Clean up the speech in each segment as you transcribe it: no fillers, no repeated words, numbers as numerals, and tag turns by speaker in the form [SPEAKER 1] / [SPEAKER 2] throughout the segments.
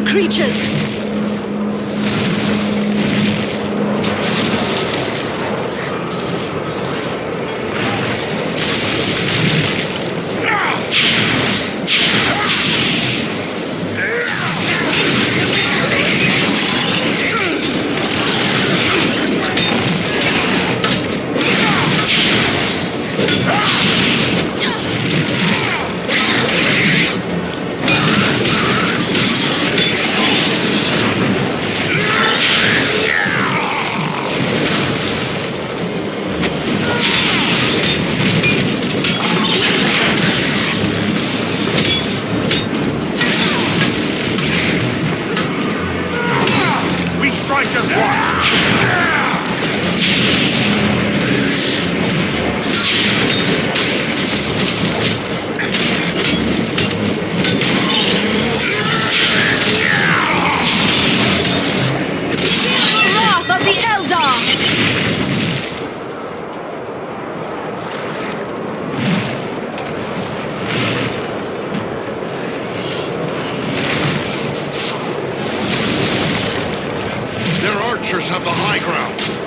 [SPEAKER 1] Creatures!
[SPEAKER 2] Have the high ground.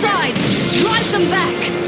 [SPEAKER 1] sides! Drive them back!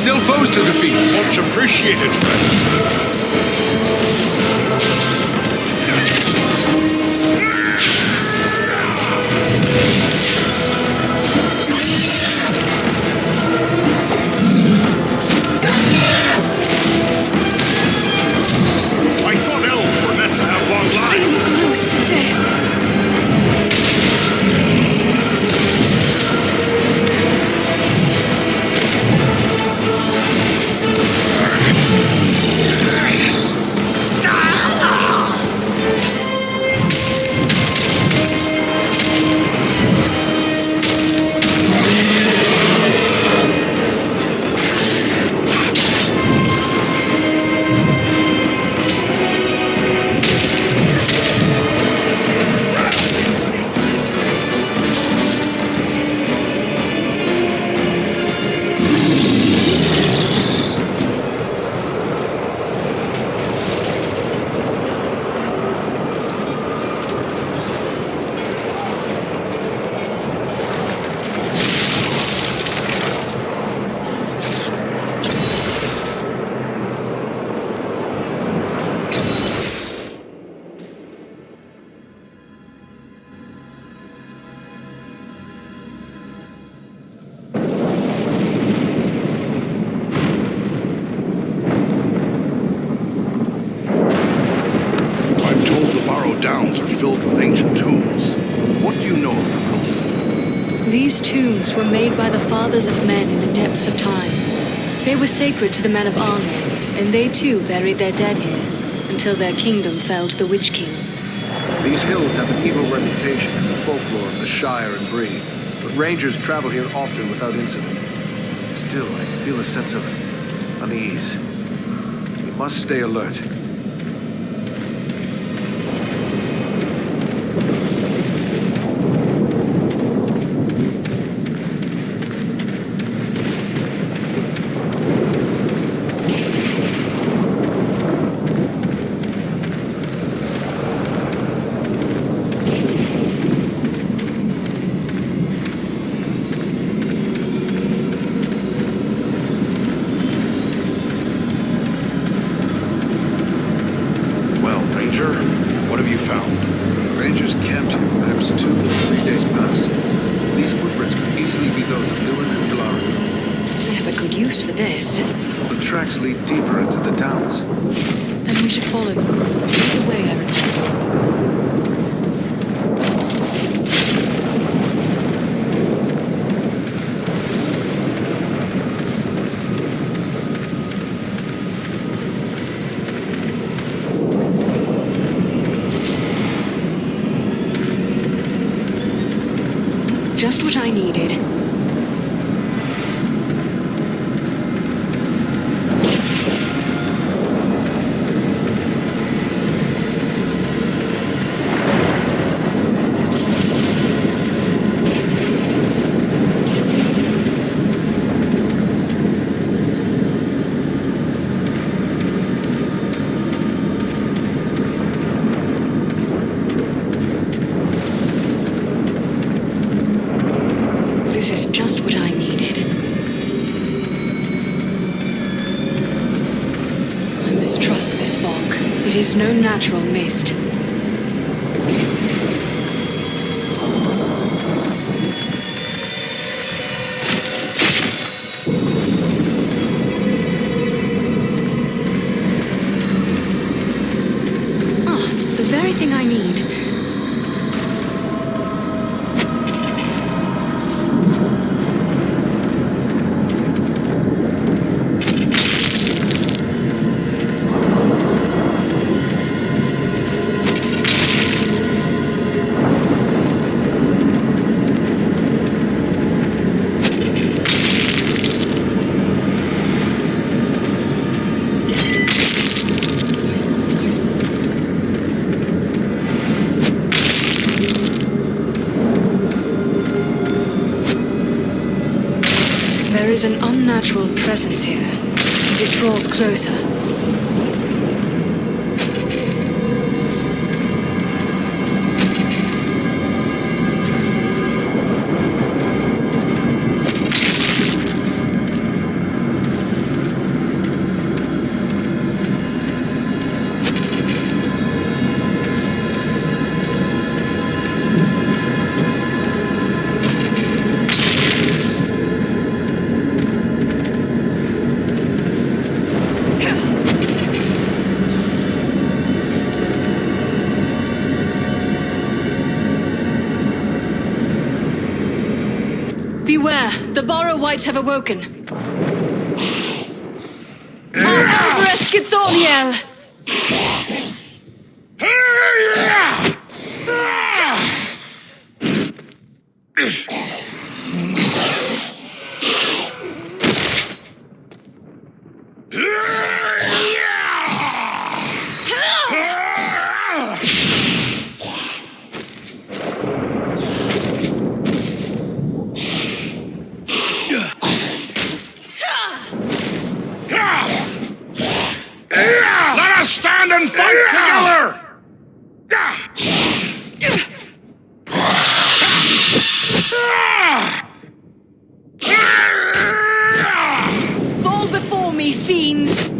[SPEAKER 3] still foes to defeat.
[SPEAKER 2] Much appreciated, friend. I thought elves were meant to have long lives.
[SPEAKER 1] Close to death.
[SPEAKER 2] I'm told the Barrow Downs are filled with ancient tombs. What do you know of them, Rolf?
[SPEAKER 1] These tombs were made by the fathers of men in the depths of time. They were sacred to the men of Arnor, and they too buried their dead here, until their kingdom fell to the Witch King.
[SPEAKER 4] These hills have an evil reputation in the folklore of the Shire and Bree, but rangers travel here often without incident. Still, I feel a sense of unease. We must stay alert.
[SPEAKER 2] What have you found?
[SPEAKER 4] Rangers camped here perhaps 2 or 3 days past. These footprints could easily be those of Lewin and Vilari.
[SPEAKER 1] I have a good use for this.
[SPEAKER 4] The tracks lead deeper into the downs.
[SPEAKER 1] Then we should follow them. Lead the way, Eric. Just what I needed. This is just what I needed. I mistrust this fog. It is no natural mist. Ah, the very thing I need. There is an unnatural presence here, and it draws closer. The Borrow Whites have awoken. Albreth Githoniel!
[SPEAKER 2] Let us stand and fight together!
[SPEAKER 1] Fall before me, fiends!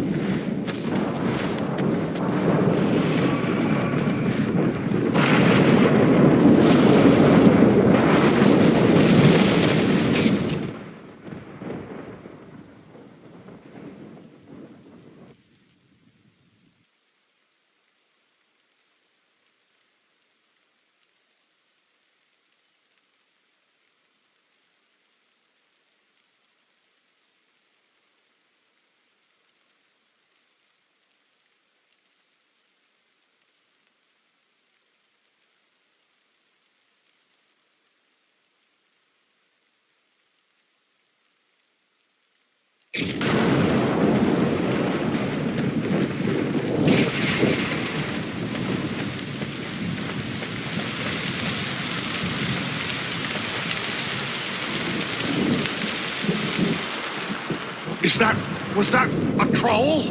[SPEAKER 2] Was that a troll?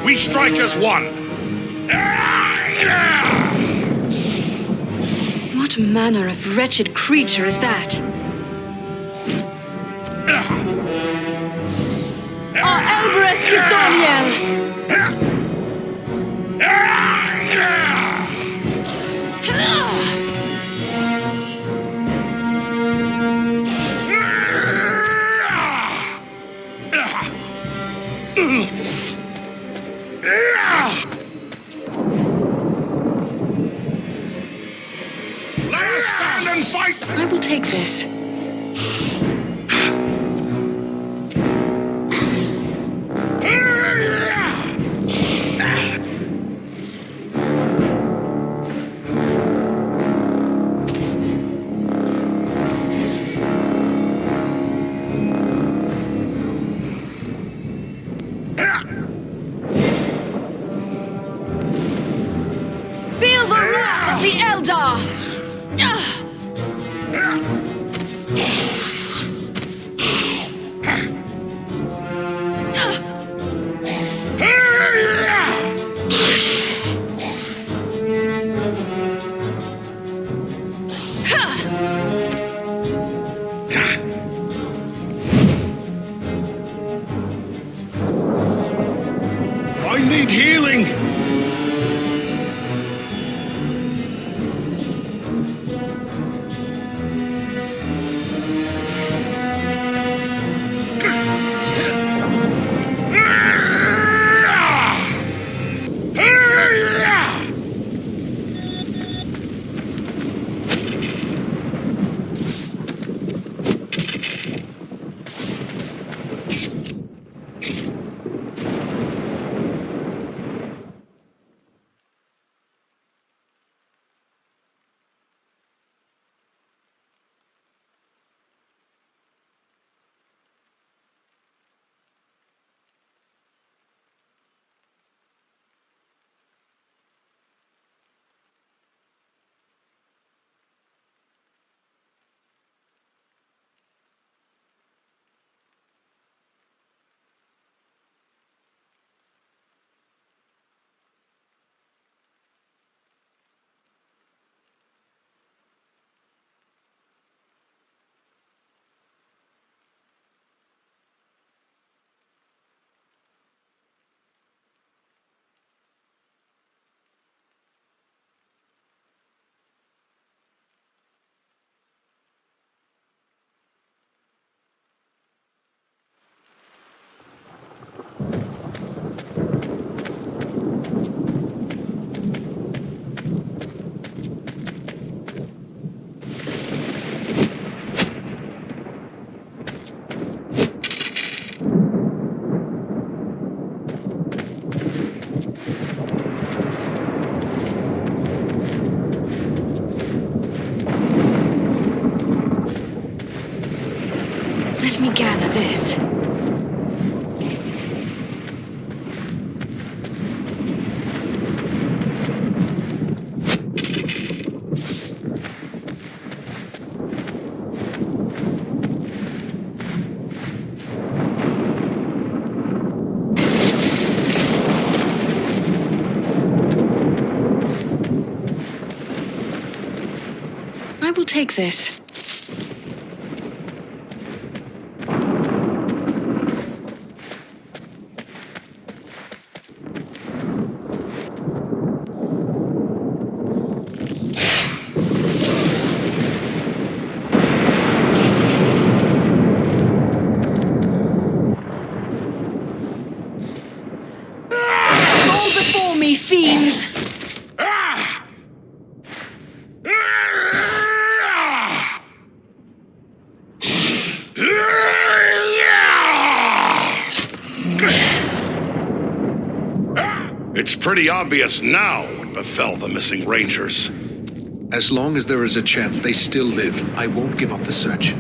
[SPEAKER 2] We strike as one.
[SPEAKER 1] What manner of wretched creature is that? Albreth Githoniel!
[SPEAKER 2] Let us stand and fight!
[SPEAKER 1] I will take this. Feel the wrath of the Eldar!
[SPEAKER 2] I need healing!
[SPEAKER 1] this. I will take this. Fall before me, fiends!
[SPEAKER 2] It's pretty obvious now what befell the missing Rangers.
[SPEAKER 4] As long as there is a chance they still live, I won't give up the search.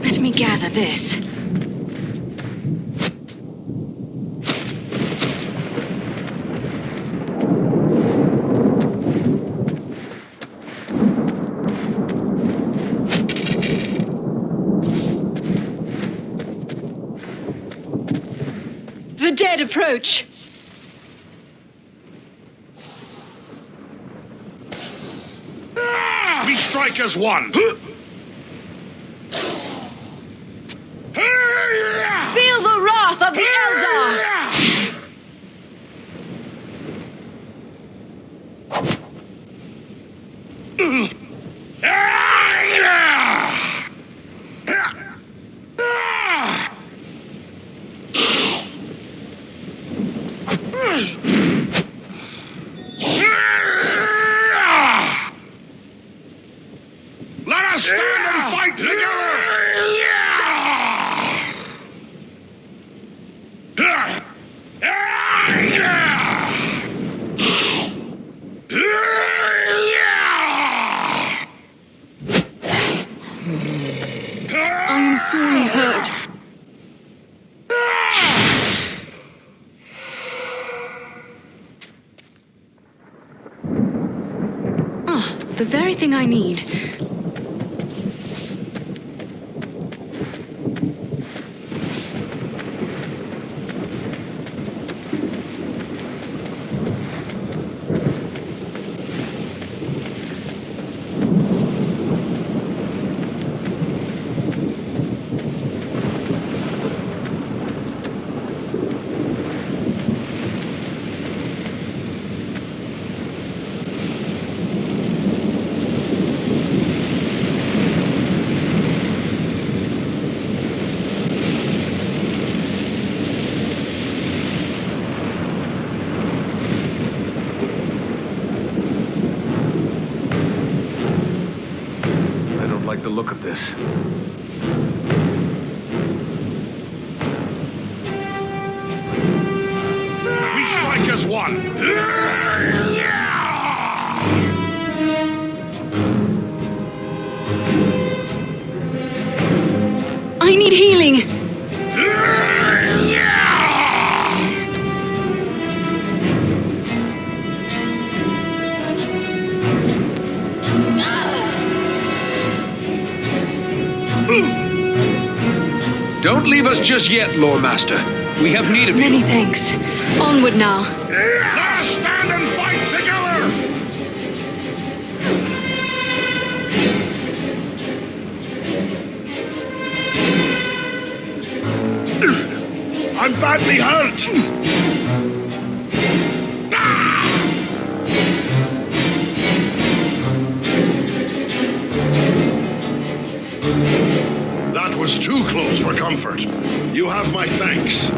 [SPEAKER 1] Let me gather this. The dead approach!
[SPEAKER 2] We strike as one!
[SPEAKER 1] Feel the wrath of the Eldar!
[SPEAKER 2] Let us stand and fight together!
[SPEAKER 1] I am sorely hurt. Ah, the very thing I need.
[SPEAKER 4] Like the look of this.
[SPEAKER 2] We strike as one!
[SPEAKER 1] I need healing!
[SPEAKER 4] Don't leave us just yet, Lord Master. We have need of you.
[SPEAKER 1] Many thanks. Onward now.
[SPEAKER 2] Let us stand and fight together! I'm badly hurt! That was too close for comfort. You have my thanks.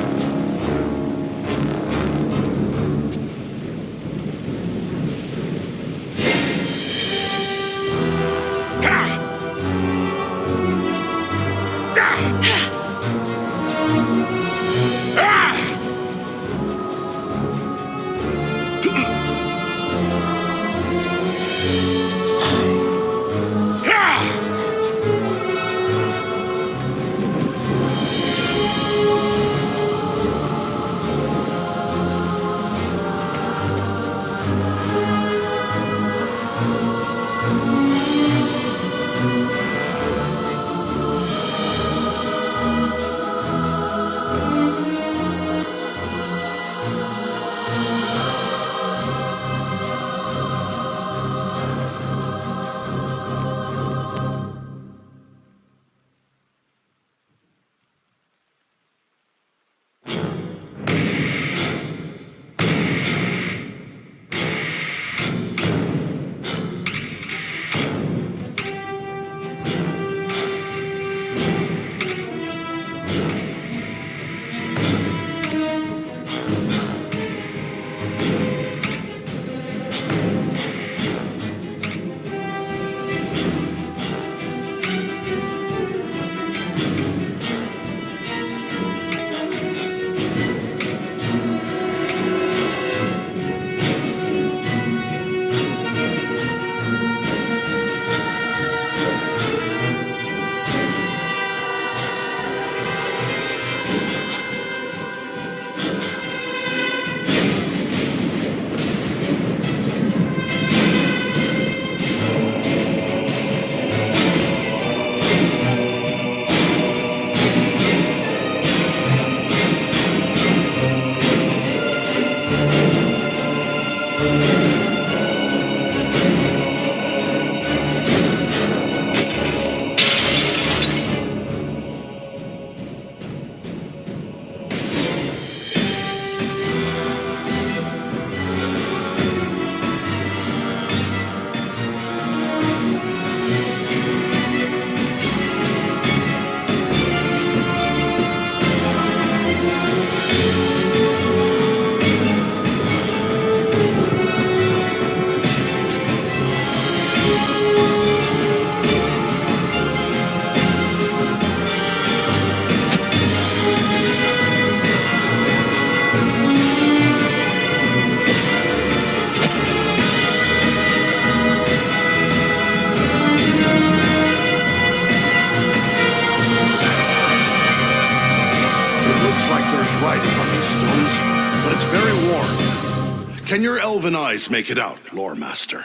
[SPEAKER 2] Can your elven eyes make it out, Lore Master?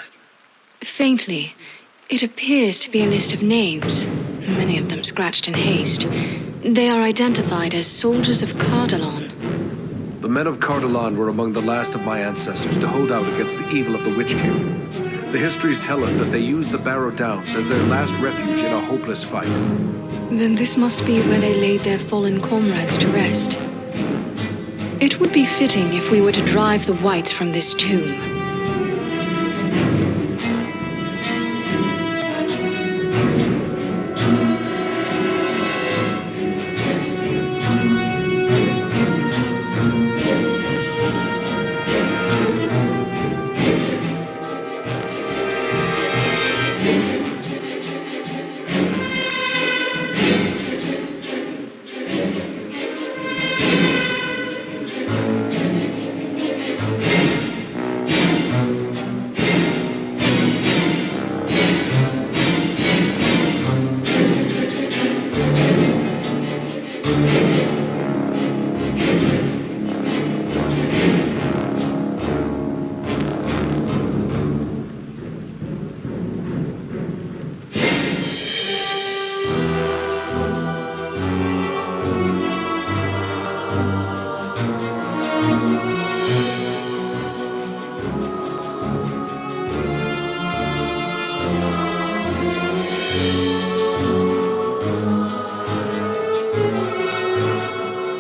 [SPEAKER 1] Faintly. It appears to be a list of names, many of them scratched in haste. They are identified as soldiers of Cardalon.
[SPEAKER 4] The men of Cardalon were among the last of my ancestors to hold out against the evil of the Witch King. The histories tell us that they used the Barrow Downs as their last refuge in a hopeless fight.
[SPEAKER 1] Then this must be where they laid their fallen comrades to rest. It would be fitting if we were to drive the Whites from this tomb.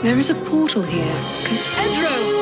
[SPEAKER 1] There is a portal here. Edro!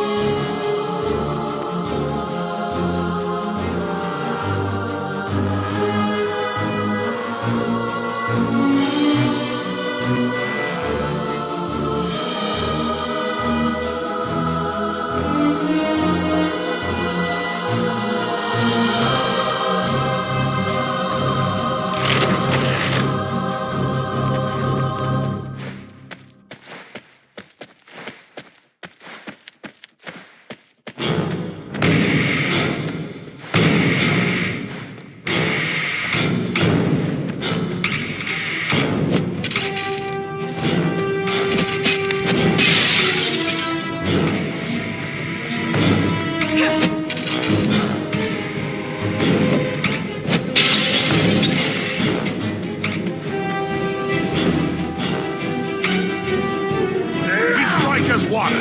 [SPEAKER 2] As water.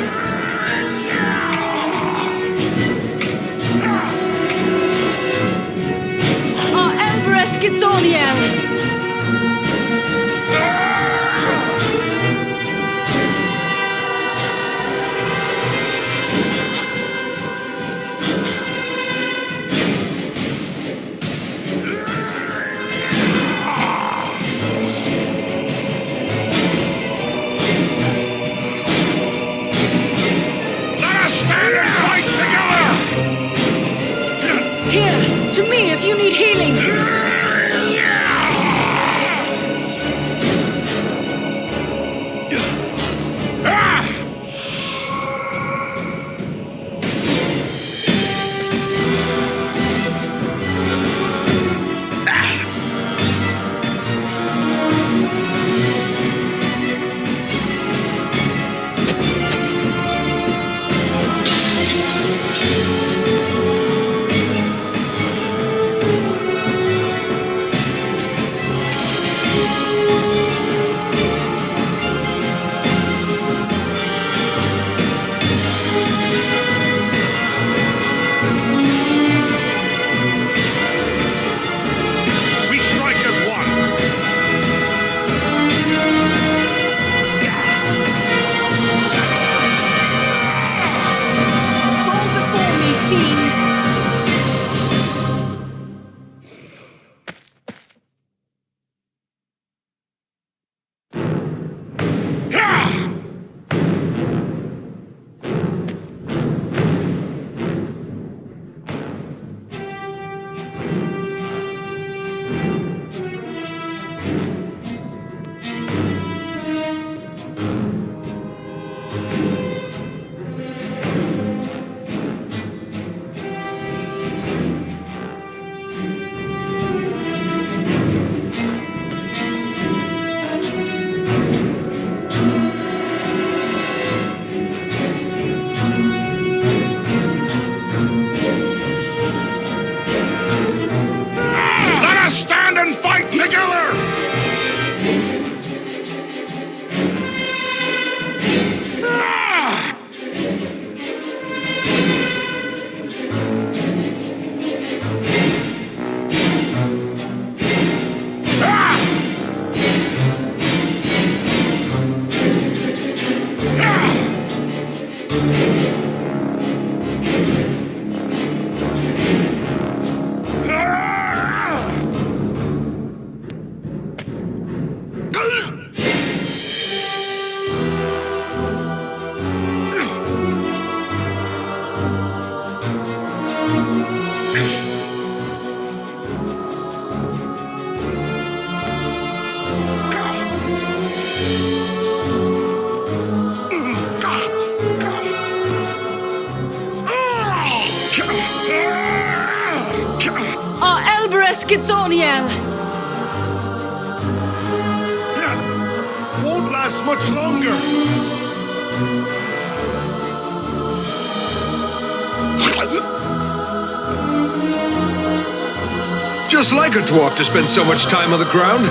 [SPEAKER 1] Our Empress Githoniel! Here, to me if you need healing! Githoniel!
[SPEAKER 2] Won't last much longer.
[SPEAKER 4] Just like a dwarf to spend so much time on the ground.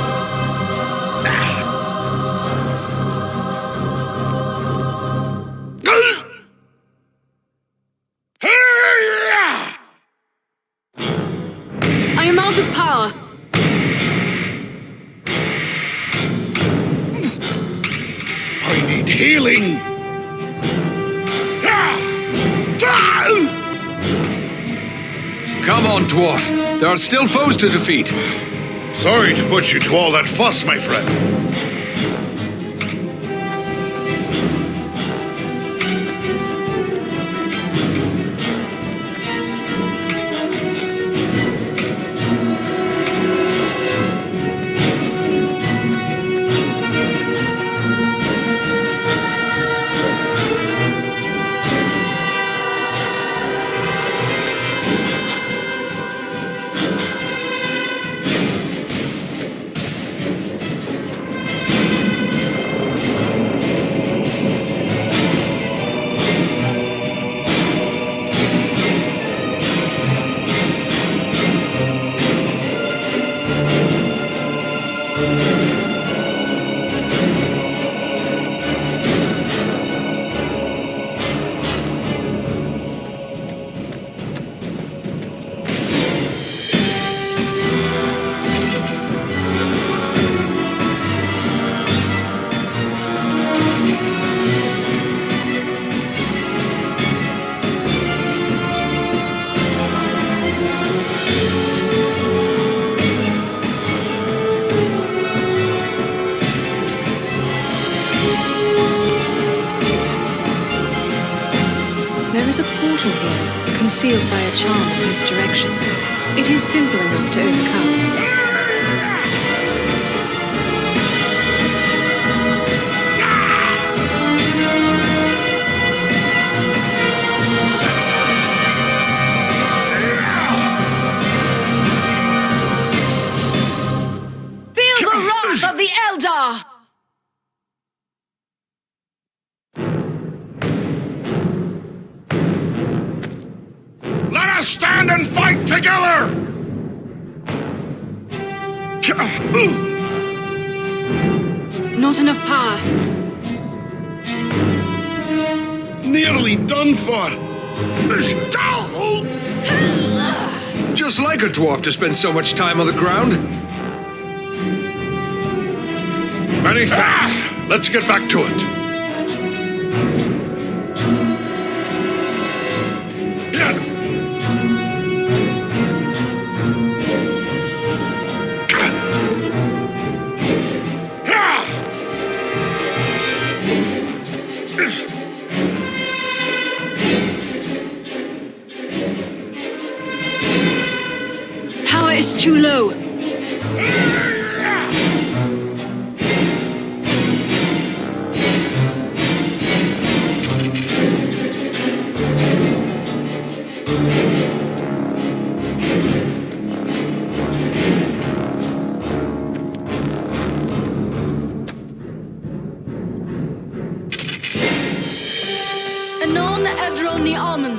[SPEAKER 1] I am out of power.
[SPEAKER 2] I need healing.
[SPEAKER 4] Come on, dwarf. There are still foes to defeat.
[SPEAKER 2] Sorry to put you to all that fuss, my friend.
[SPEAKER 1] There is a portal here, concealed by a charm in this direction. It is simple enough to overcome. Feel the wrath of the Eldar!
[SPEAKER 2] Let us stand and fight together!
[SPEAKER 1] Not enough power.
[SPEAKER 2] Nearly done for.
[SPEAKER 4] Just like a dwarf to spend so much time on the ground.
[SPEAKER 2] Many thanks. Let's get back to it.
[SPEAKER 1] Power is too low. Anon Edroni Alman.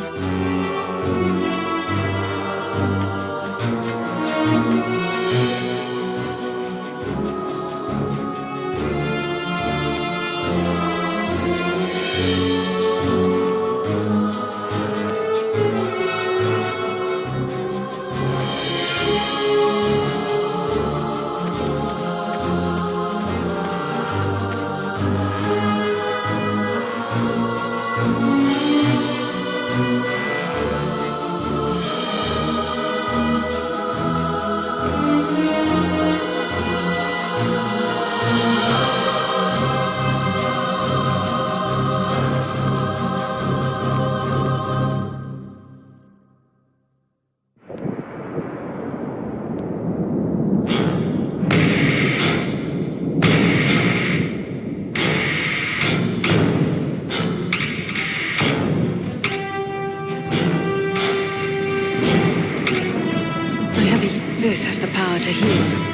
[SPEAKER 1] to heal.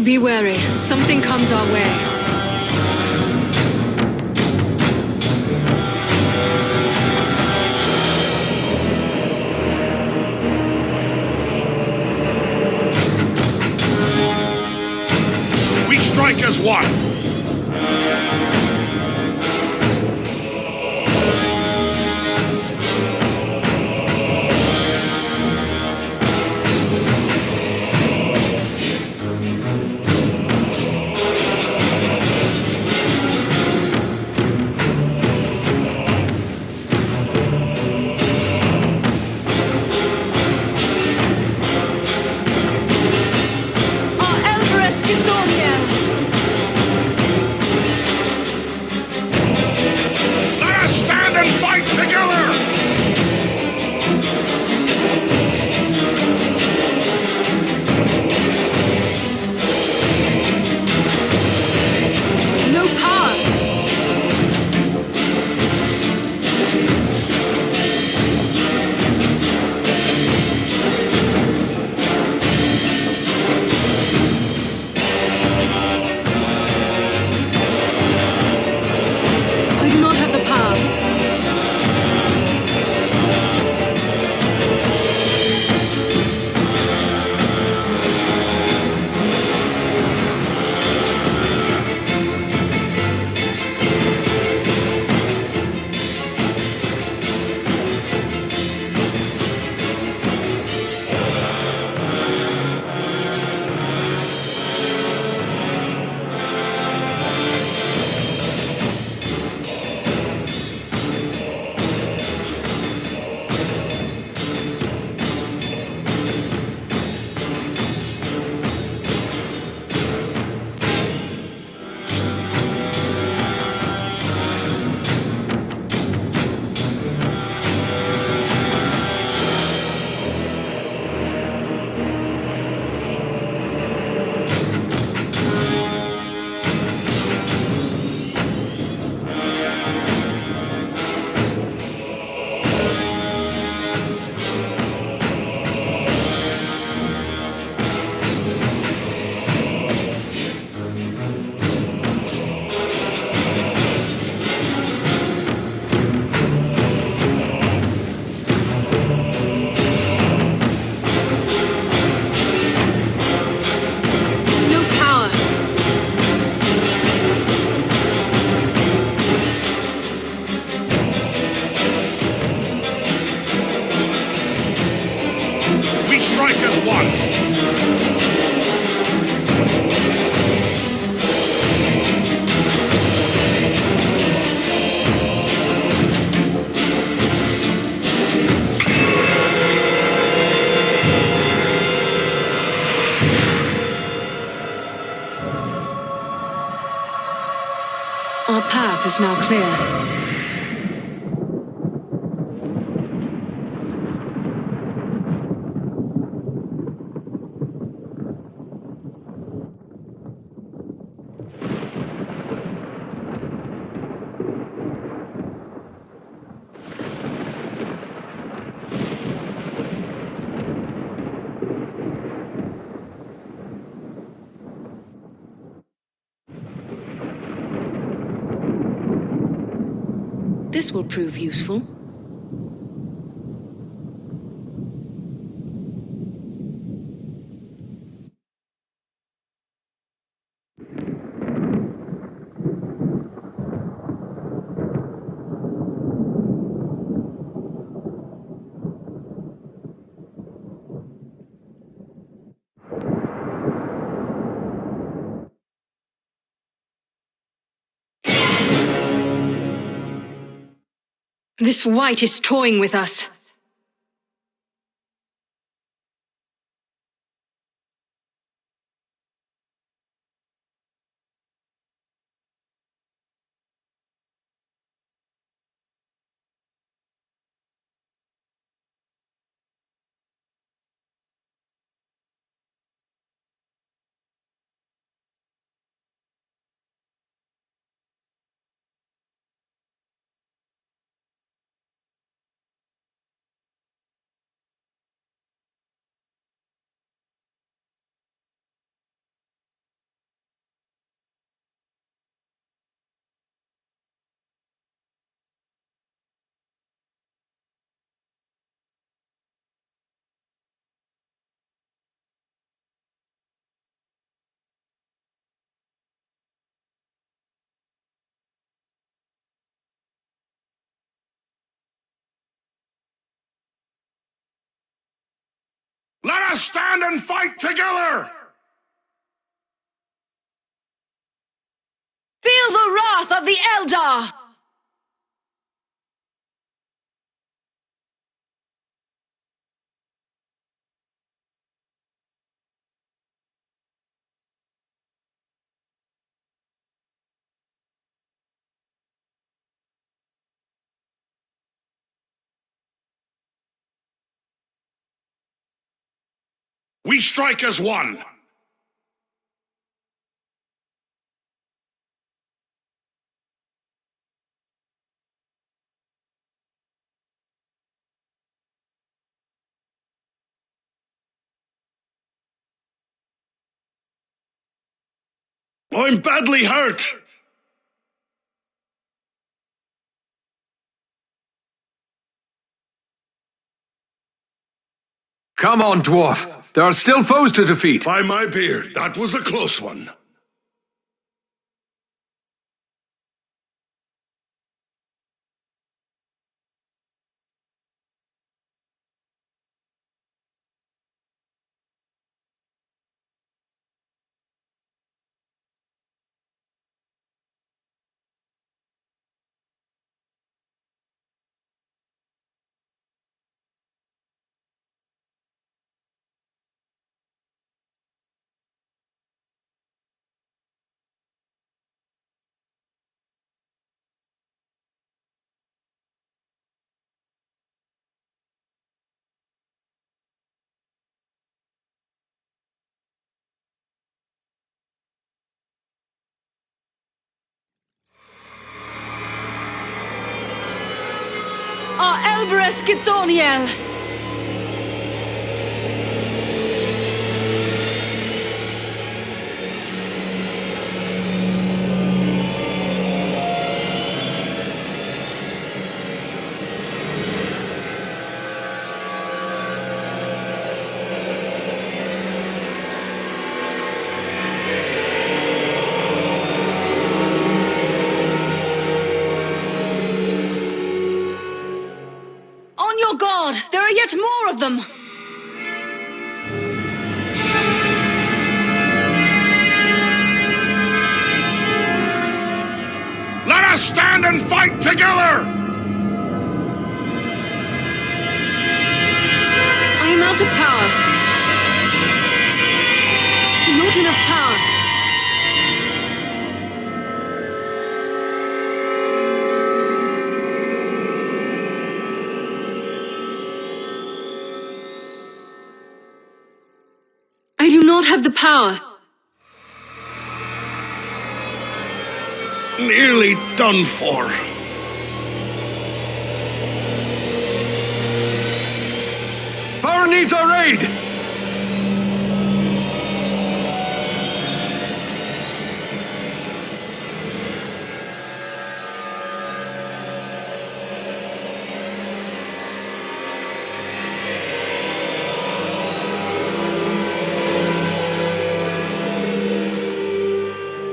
[SPEAKER 1] Be wary. Something comes our way.
[SPEAKER 2] We strike as one.
[SPEAKER 1] Our path is now clear. This will prove useful. This wight is toying with us.
[SPEAKER 2] Let us stand and fight together!
[SPEAKER 1] Feel the wrath of the Eldar!
[SPEAKER 2] We strike as one! I'm badly hurt!
[SPEAKER 4] Come on, dwarf. There are still foes to defeat.
[SPEAKER 2] By my beard, that was a close one.
[SPEAKER 1] Elbereth Githoniel! On your guard! There are yet more of them!
[SPEAKER 2] Let us stand and fight together!
[SPEAKER 1] I am out of power. Not enough power. not have the power.
[SPEAKER 2] Nearly done for.
[SPEAKER 4] Fire needs our aid!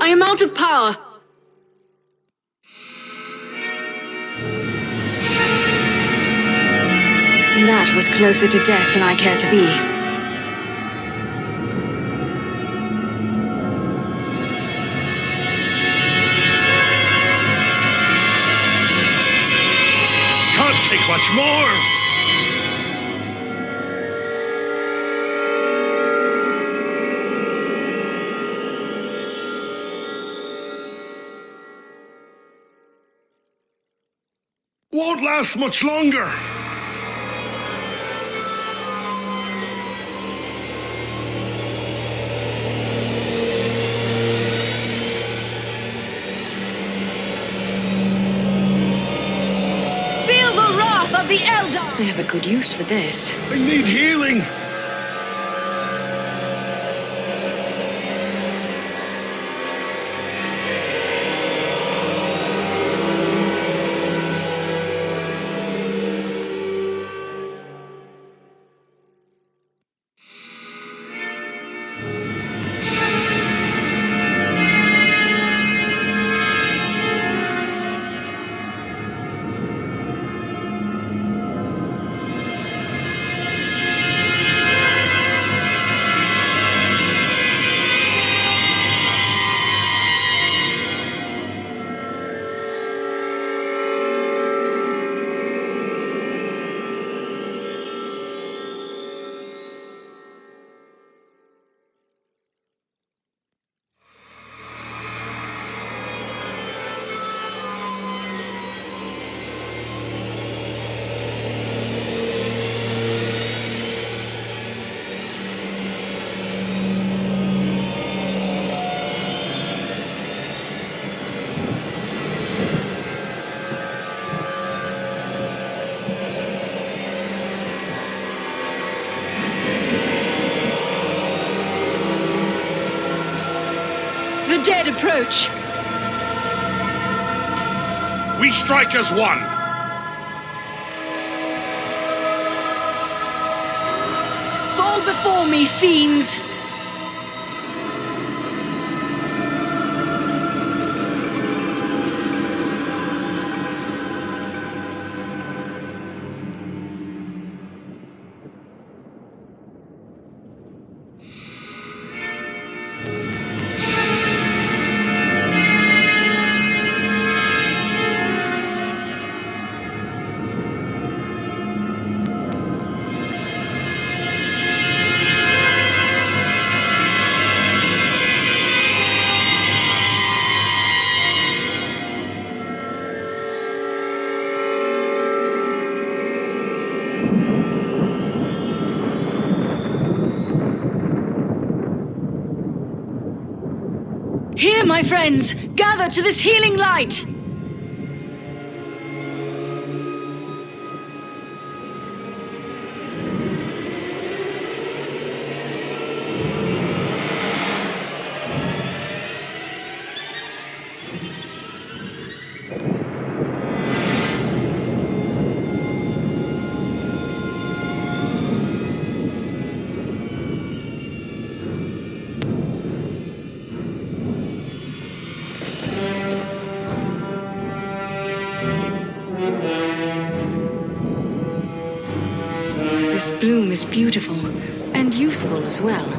[SPEAKER 1] I am out of power. That was closer to death than I care to be.
[SPEAKER 2] Can't take much more. Won't last much longer.
[SPEAKER 1] Feel the wrath of the Elder! I have a good use for this.
[SPEAKER 2] I need healing.
[SPEAKER 1] The dead approach.
[SPEAKER 2] We strike as one.
[SPEAKER 1] Fall before me, fiends! Here, my friends, gather to this healing light! This bloom is beautiful and useful as well.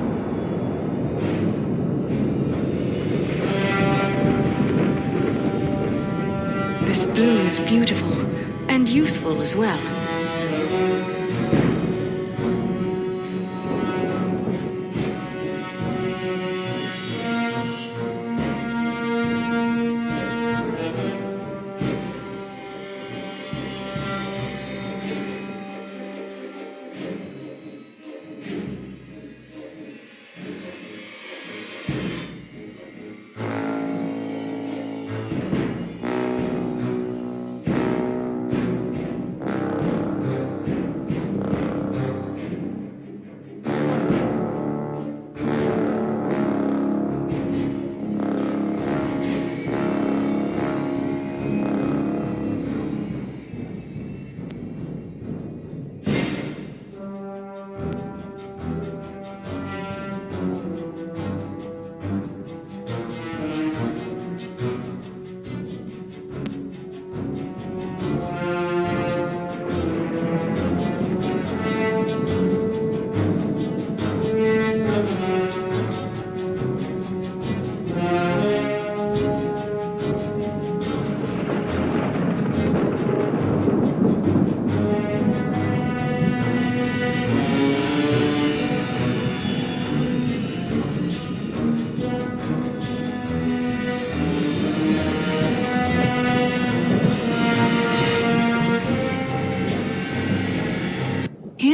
[SPEAKER 1] This bloom is beautiful and useful as well.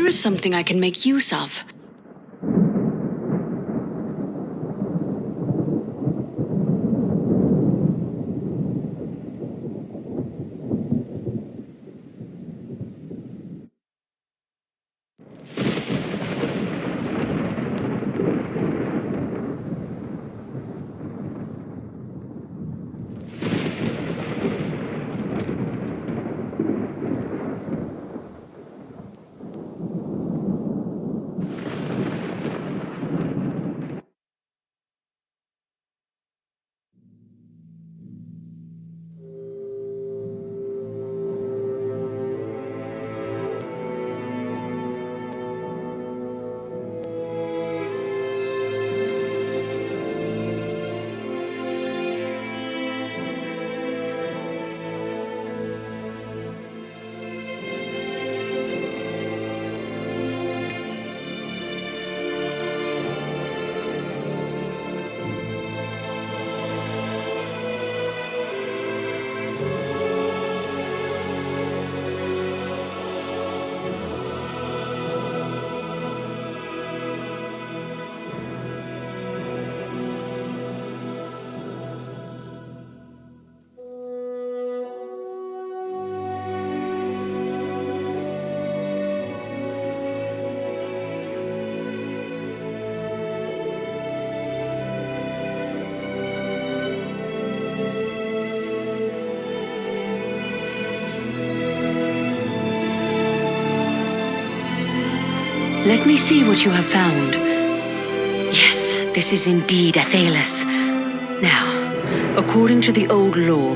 [SPEAKER 1] is something I can make use of.
[SPEAKER 3] Let me see what you have found. Yes, this is indeed Athelas. Now, according to the old law,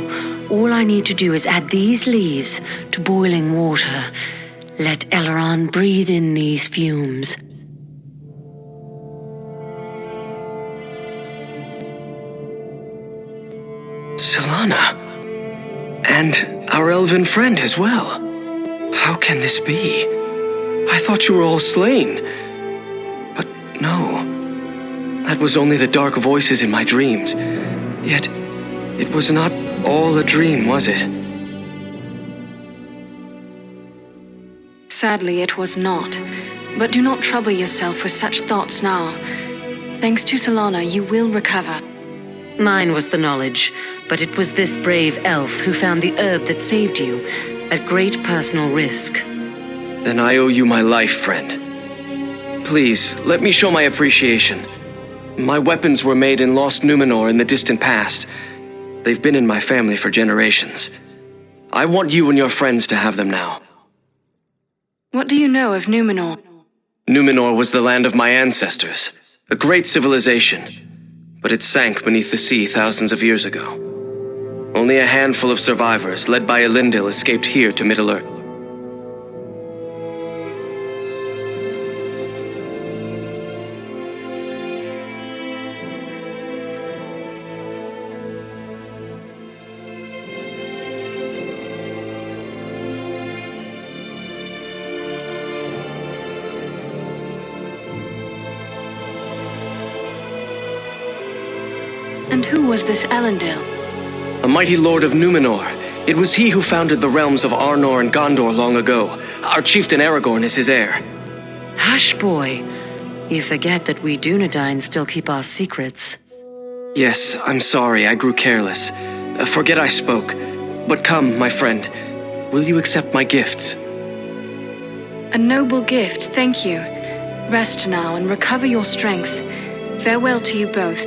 [SPEAKER 3] all I need to do is add these leaves to boiling water. Let Eleron breathe in these fumes.
[SPEAKER 5] Solana. And our elven friend as well. How can this be? I thought you were all slain. But no. That was only the dark voices in my dreams. Yet, it was not all a dream, was it?
[SPEAKER 1] Sadly, it was not. But do not trouble yourself with such thoughts now. Thanks to Solana, you will recover.
[SPEAKER 3] Mine was the knowledge, but it was this brave elf who found the herb that saved you, at great personal risk.
[SPEAKER 5] Then I owe you my life, friend. Please, let me show my appreciation. My weapons were made in Lost Numenor in the distant past. They've been in my family for generations. I want you and your friends to have them now.
[SPEAKER 1] What do you know of Numenor?
[SPEAKER 5] Numenor was the land of my ancestors, a great civilization, but it sank beneath the sea thousands of years ago. Only a handful of survivors, led by Elendil, escaped here to Middle-earth.
[SPEAKER 1] And who was this Elendil?
[SPEAKER 5] A mighty lord of Numenor. It was he who founded the realms of Arnor and Gondor long ago. Our chieftain Aragorn is his heir.
[SPEAKER 3] Hush, boy. You forget that we Dunedain still keep our secrets.
[SPEAKER 5] Yes, I'm sorry, I grew careless. Forget I spoke. But come, my friend. Will you accept my gifts?
[SPEAKER 1] A noble gift, thank you. Rest now and recover your strength. Farewell to you both.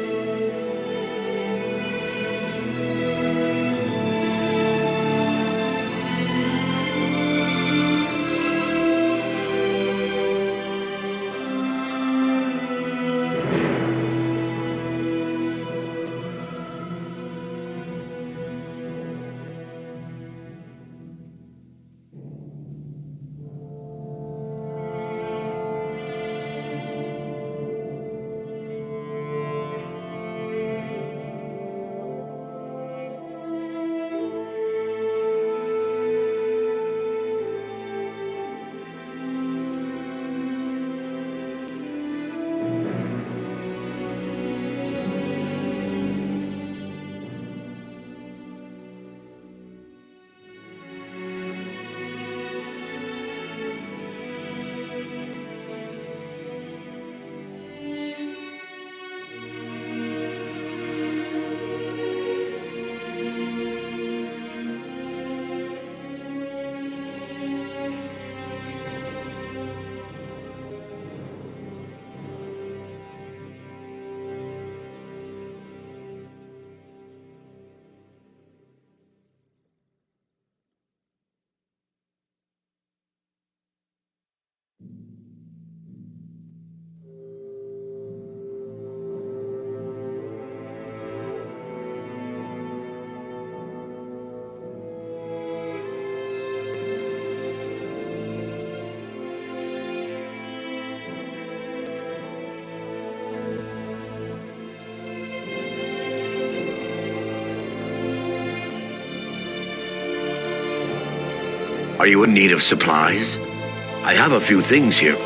[SPEAKER 6] Are you in need of supplies? I have a few things here.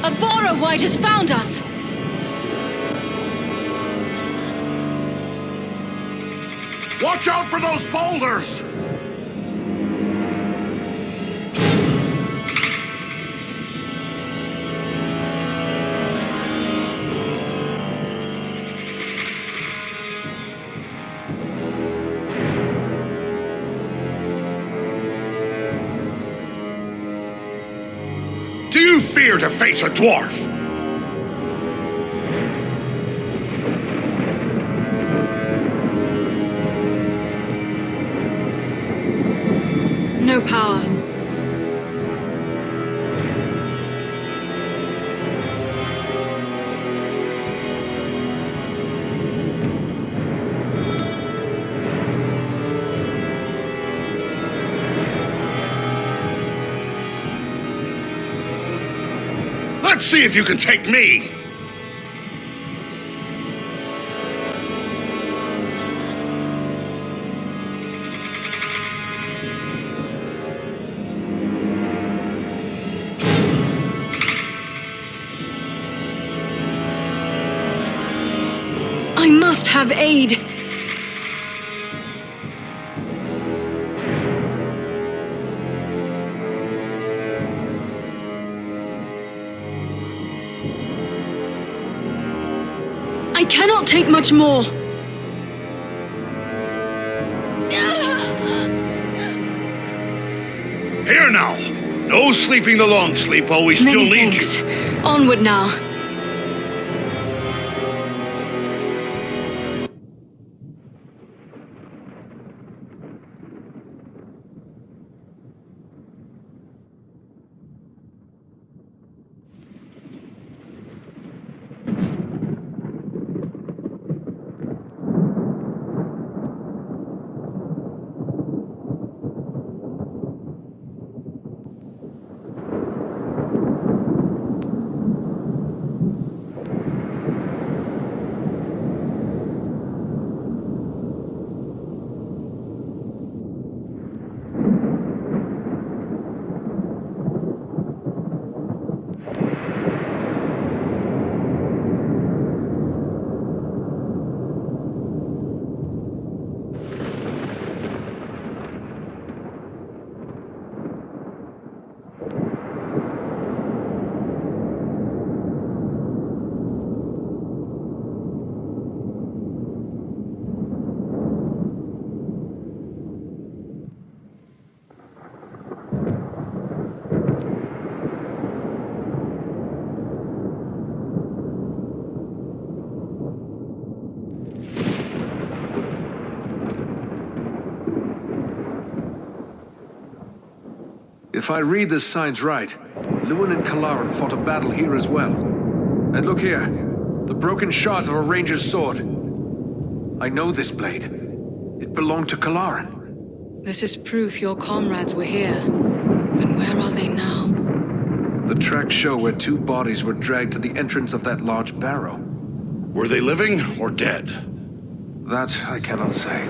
[SPEAKER 1] A borrow white has found us!
[SPEAKER 2] Watch out for those boulders!
[SPEAKER 6] Do you fear to face a dwarf?
[SPEAKER 1] No power.
[SPEAKER 6] Let's see if you can take me!
[SPEAKER 1] I must have aid. I cannot take much more.
[SPEAKER 6] Here now! No sleeping the long sleep while we still
[SPEAKER 1] Many
[SPEAKER 6] need
[SPEAKER 1] thanks.
[SPEAKER 6] you.
[SPEAKER 1] Onward now.
[SPEAKER 4] If I read the signs right, Lewin and Kalaran fought a battle here as well. And look here, the broken shards of a ranger's sword. I know this blade. It belonged to Kalaran.
[SPEAKER 1] This is proof your comrades were here. But where are they now?
[SPEAKER 4] The tracks show where two bodies were dragged to the entrance of that large barrow.
[SPEAKER 6] Were they living or dead?
[SPEAKER 4] That I cannot say.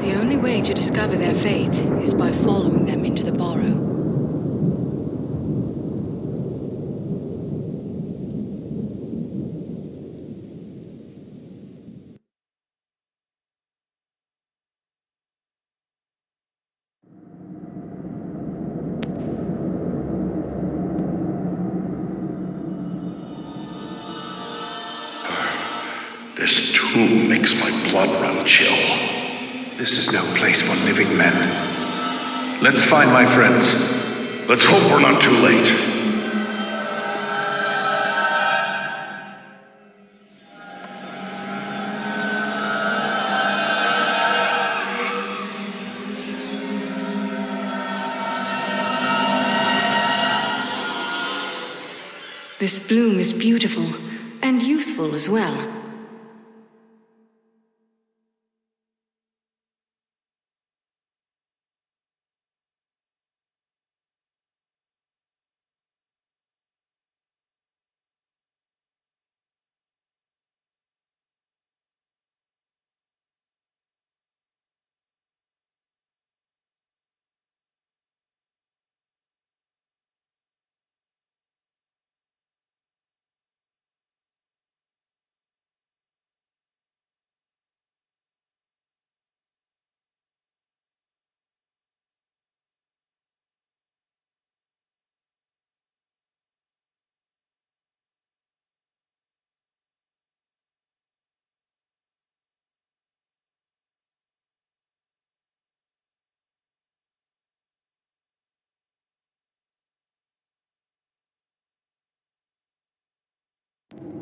[SPEAKER 1] The only way to discover their fate is by following them into the burrow.
[SPEAKER 6] This tomb makes my blood run chill.
[SPEAKER 4] This is no place for living men. Let's find my friends.
[SPEAKER 6] Let's hope we're not too late.
[SPEAKER 1] This bloom is beautiful and useful as well.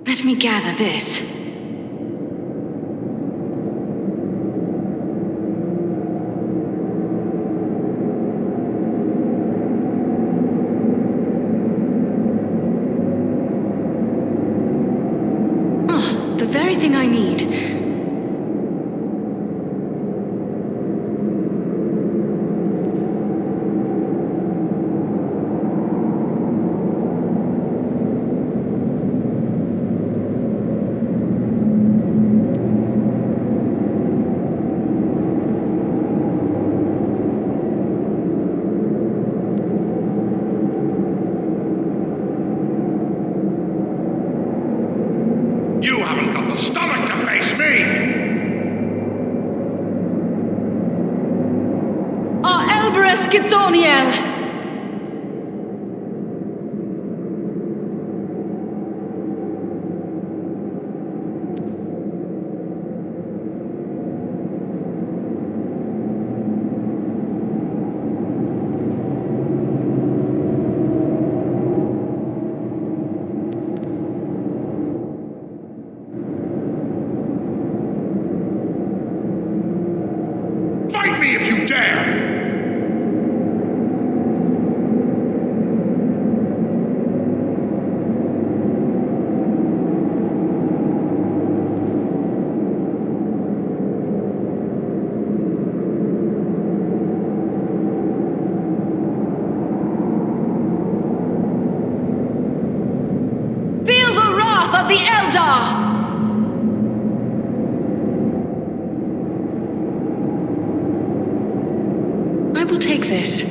[SPEAKER 1] Let me gather this. Ah, the very thing I need.
[SPEAKER 2] You haven't got the stomach to face me!
[SPEAKER 1] Elbereth Githoniel!
[SPEAKER 2] Fight me if you dare!
[SPEAKER 1] Feel the wrath of the Eldar! I will take this.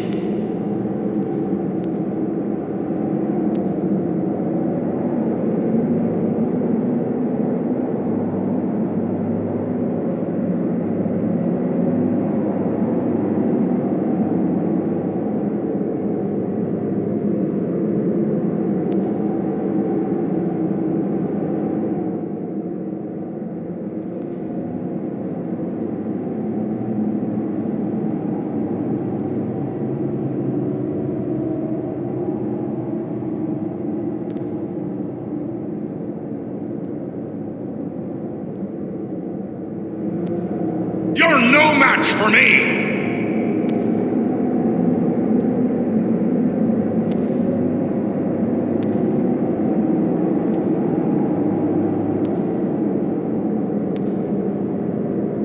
[SPEAKER 2] You're no match for me!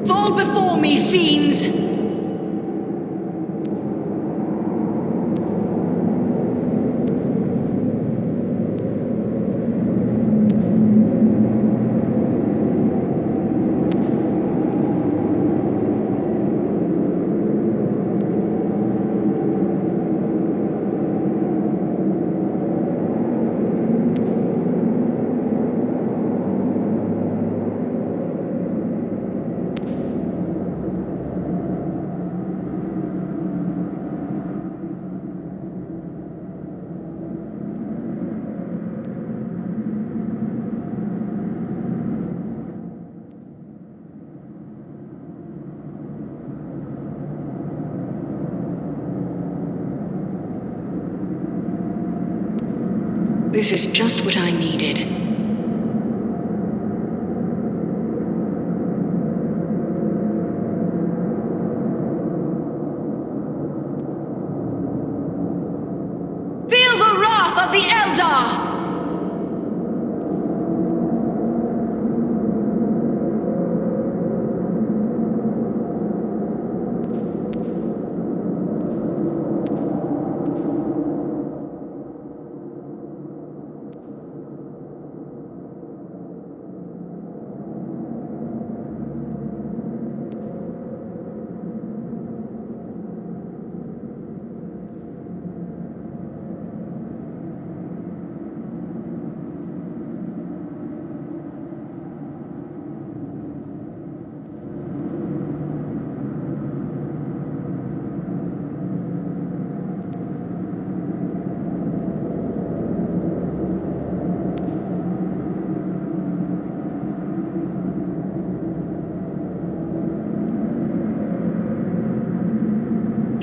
[SPEAKER 1] Fall before me, fiends! This is just what I needed. Feel the wrath of the Eldar!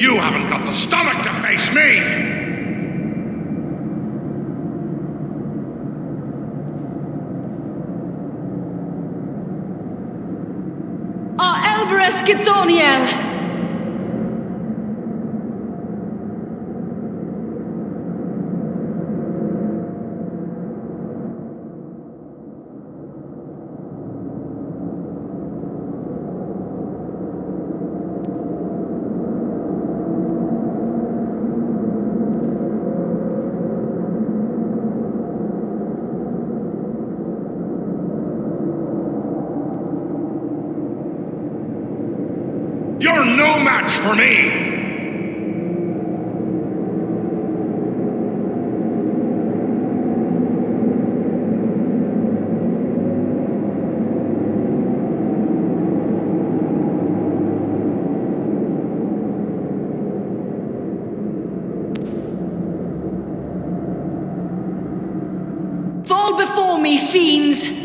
[SPEAKER 2] You haven't got the stomach to face me!
[SPEAKER 1] Elbereth Githoniel!
[SPEAKER 2] You're no match for me!
[SPEAKER 1] Fall before me, fiends!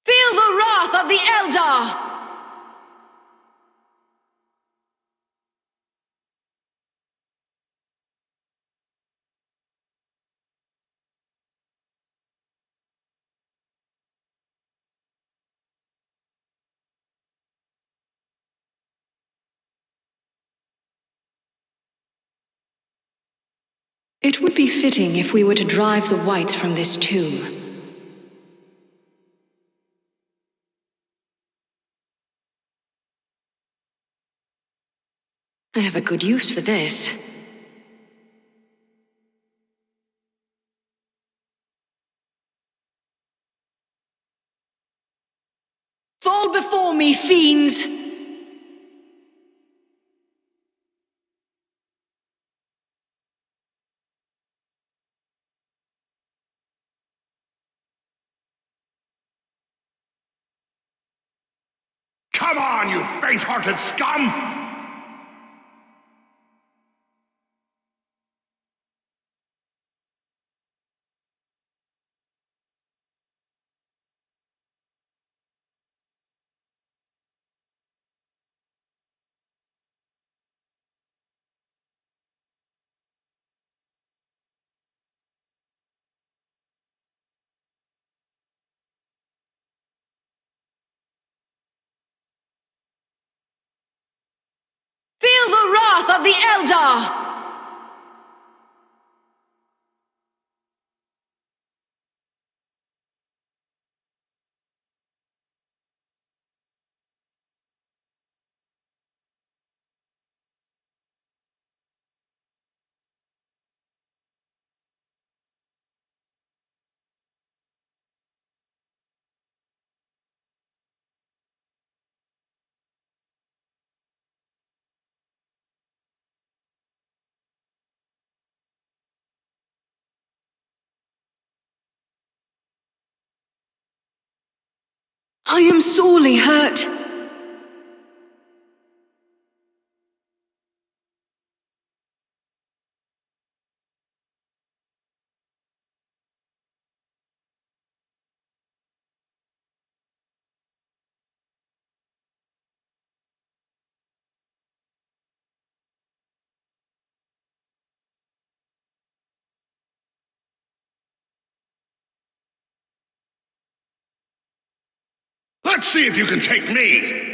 [SPEAKER 1] Feel the wrath of the Eldar! It would be fitting if we were to drive the whites from this tomb. I have a good use for this. Fall before me, fiends!
[SPEAKER 2] Come on, you faint-hearted scum!
[SPEAKER 1] Feel the wrath of the Eldar! I am sorely hurt.
[SPEAKER 2] Let's see if you can take me!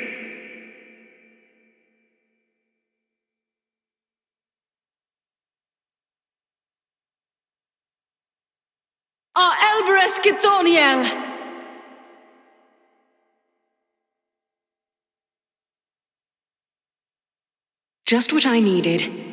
[SPEAKER 1] Elbereth Githoniel! Just what I needed.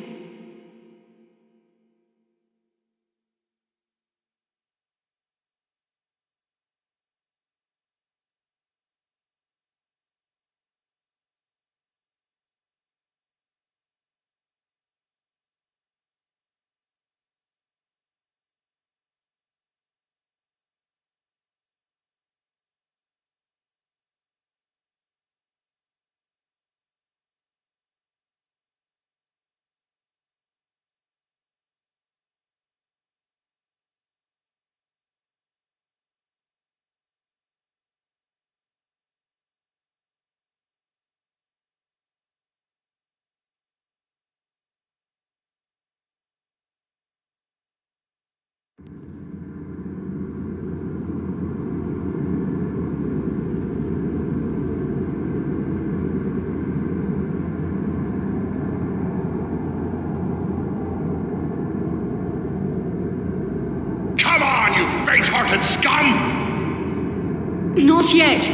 [SPEAKER 2] Come on, you faint-hearted scum!
[SPEAKER 1] Not yet.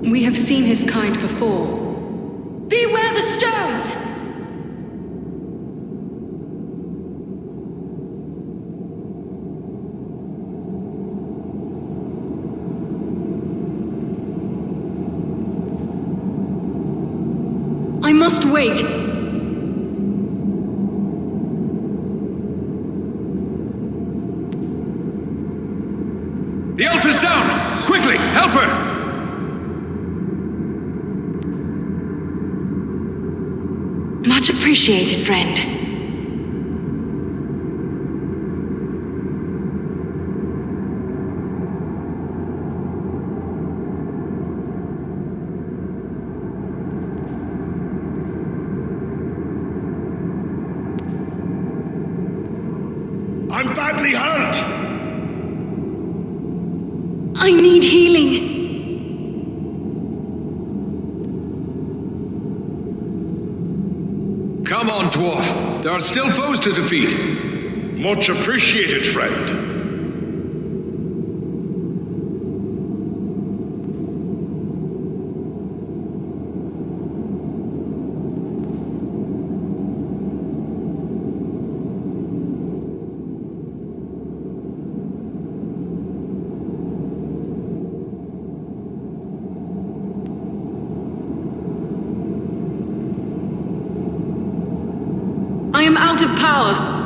[SPEAKER 1] We have seen his kind before. Beware the stones! I must wait.
[SPEAKER 4] The elf is down! Quickly, help her!
[SPEAKER 1] Much appreciated, friend.
[SPEAKER 2] I'm badly hurt!
[SPEAKER 1] I need healing.
[SPEAKER 4] Come on, dwarf. There are still foes to defeat.
[SPEAKER 2] Much appreciated, friend.
[SPEAKER 1] I am out of power.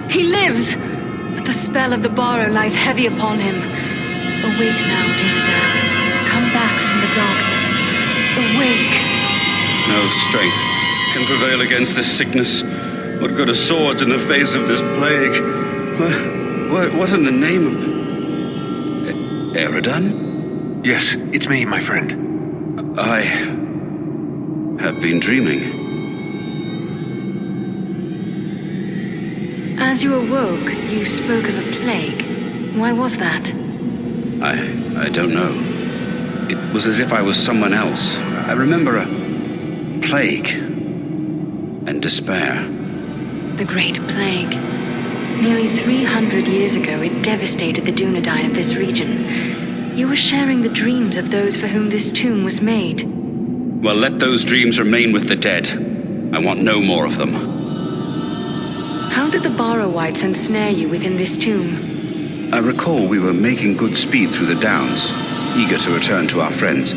[SPEAKER 1] He lives! But the spell of the Borrow lies heavy upon him. Awake now, Dunedain. Come back from the darkness. Awake!
[SPEAKER 7] No strength can prevail against this sickness. What good are swords in the face of this plague? What in the name of... Eridan?
[SPEAKER 4] Yes, it's me, my friend.
[SPEAKER 7] I have been dreaming.
[SPEAKER 1] As you awoke, you spoke of a plague. Why was that?
[SPEAKER 7] I don't know. It was as if I was someone else. I remember a plague and despair.
[SPEAKER 1] The Great Plague. Nearly 300 years ago, it devastated the Dunedain of this region. You were sharing the dreams of those for whom this tomb was made.
[SPEAKER 7] Well, let those dreams remain with the dead. I want no more of them.
[SPEAKER 1] How did the Borrowites ensnare you within this tomb?
[SPEAKER 7] I recall we were making good speed through the downs, eager to return to our friends.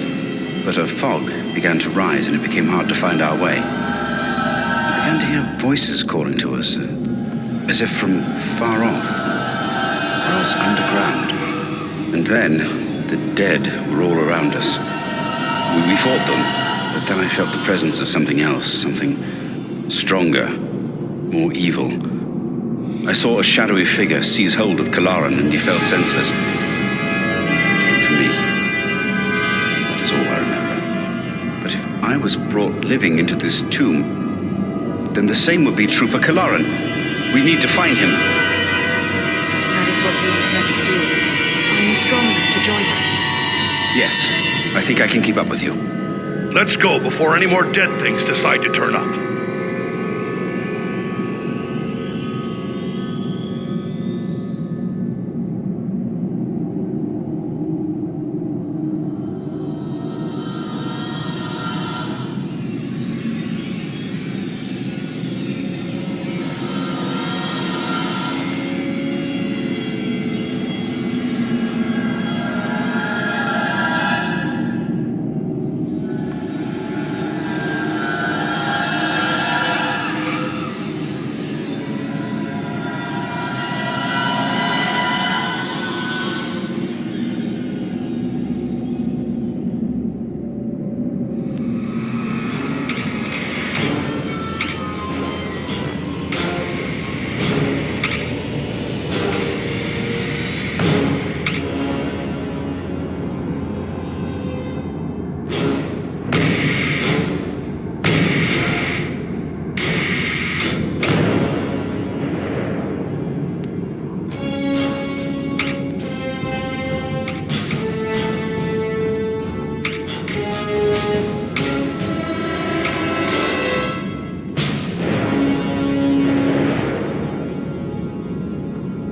[SPEAKER 7] But a fog began to rise and it became hard to find our way. We began to hear voices calling to us, as if from far off, or else underground. And then, the dead were all around us. We fought them, but then I felt the presence of something else, something stronger, more evil. I saw a shadowy figure seize hold of Kalaran and he fell senseless. It came for me. That is all I remember. But if I was brought living into this tomb, then the same would be true for Kalaran. We need to find him.
[SPEAKER 1] That is what we intend to do. Are you strong enough to join us?
[SPEAKER 7] Yes, I think I can keep up with you.
[SPEAKER 2] Let's go before any more dead things decide to turn up.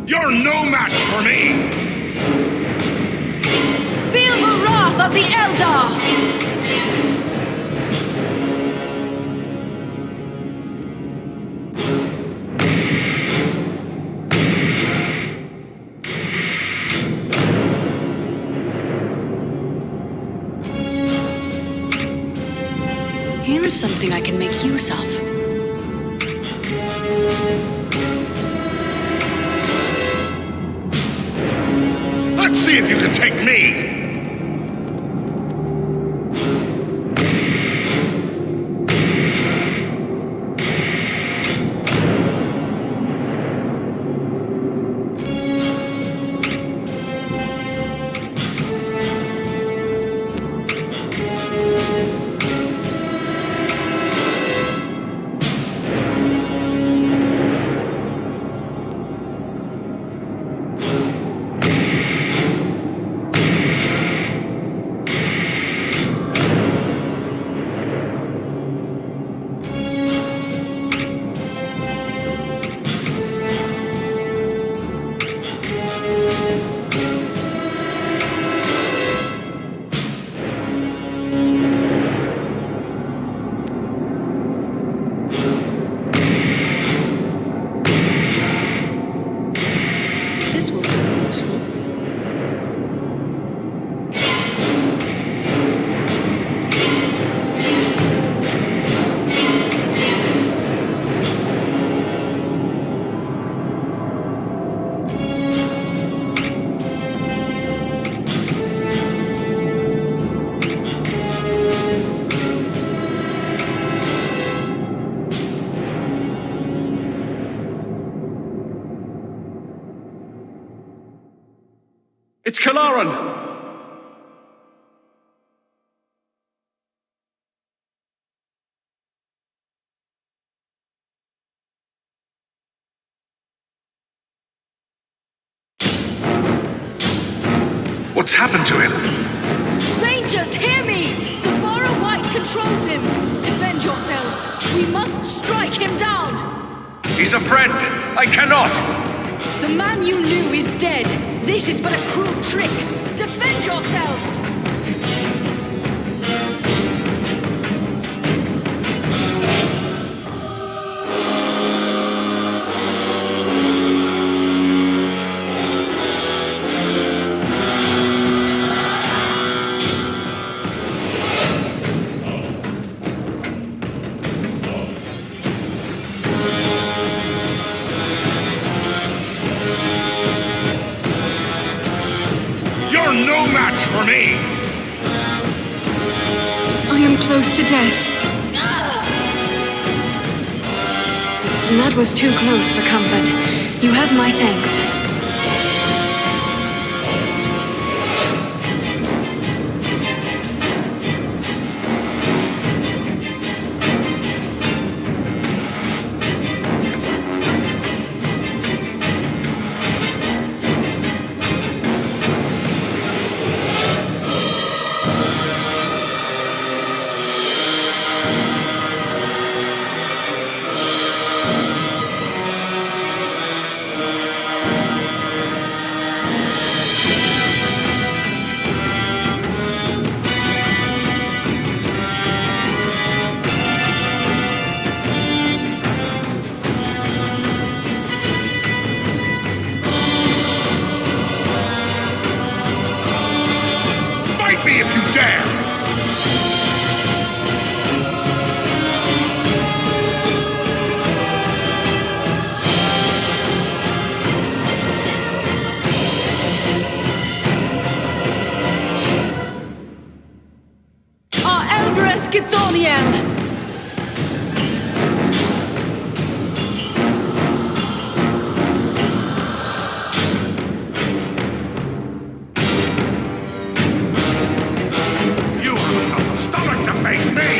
[SPEAKER 2] You're no match for me!
[SPEAKER 1] Feel the wrath of the Eldar! Here is something I can make use of.
[SPEAKER 2] Let's see if you can take me!
[SPEAKER 4] It's Kalaran! What's happened to him?
[SPEAKER 1] Rangers, hear me! The Borrow White controls him! Defend yourselves! We must strike him down!
[SPEAKER 4] He's a friend! I cannot!
[SPEAKER 1] The man you knew is dead! This is but a cruel trick! Defend yourselves!
[SPEAKER 2] You're no match for me!
[SPEAKER 1] I am close to death. That was too close for comfort. You have my thanks.
[SPEAKER 2] Fight me if you dare!
[SPEAKER 1] Elbereth Githoniel!
[SPEAKER 2] You haven't got the stomach to face me!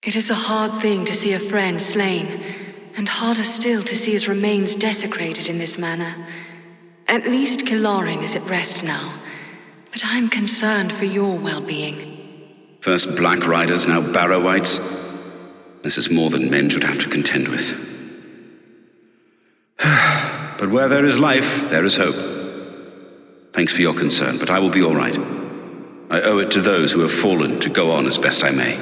[SPEAKER 1] It is a hard thing to see a friend slain, and harder still to see his remains desecrated in this manner. At least Kilorin is at rest now, but I'm concerned for your well-being.
[SPEAKER 7] First Black Riders, now Barrow-wites. This is more than men should have to contend with. But where there is life, there is hope. Thanks for your concern, but I will be all right. I owe it to those who have fallen to go on as best I may.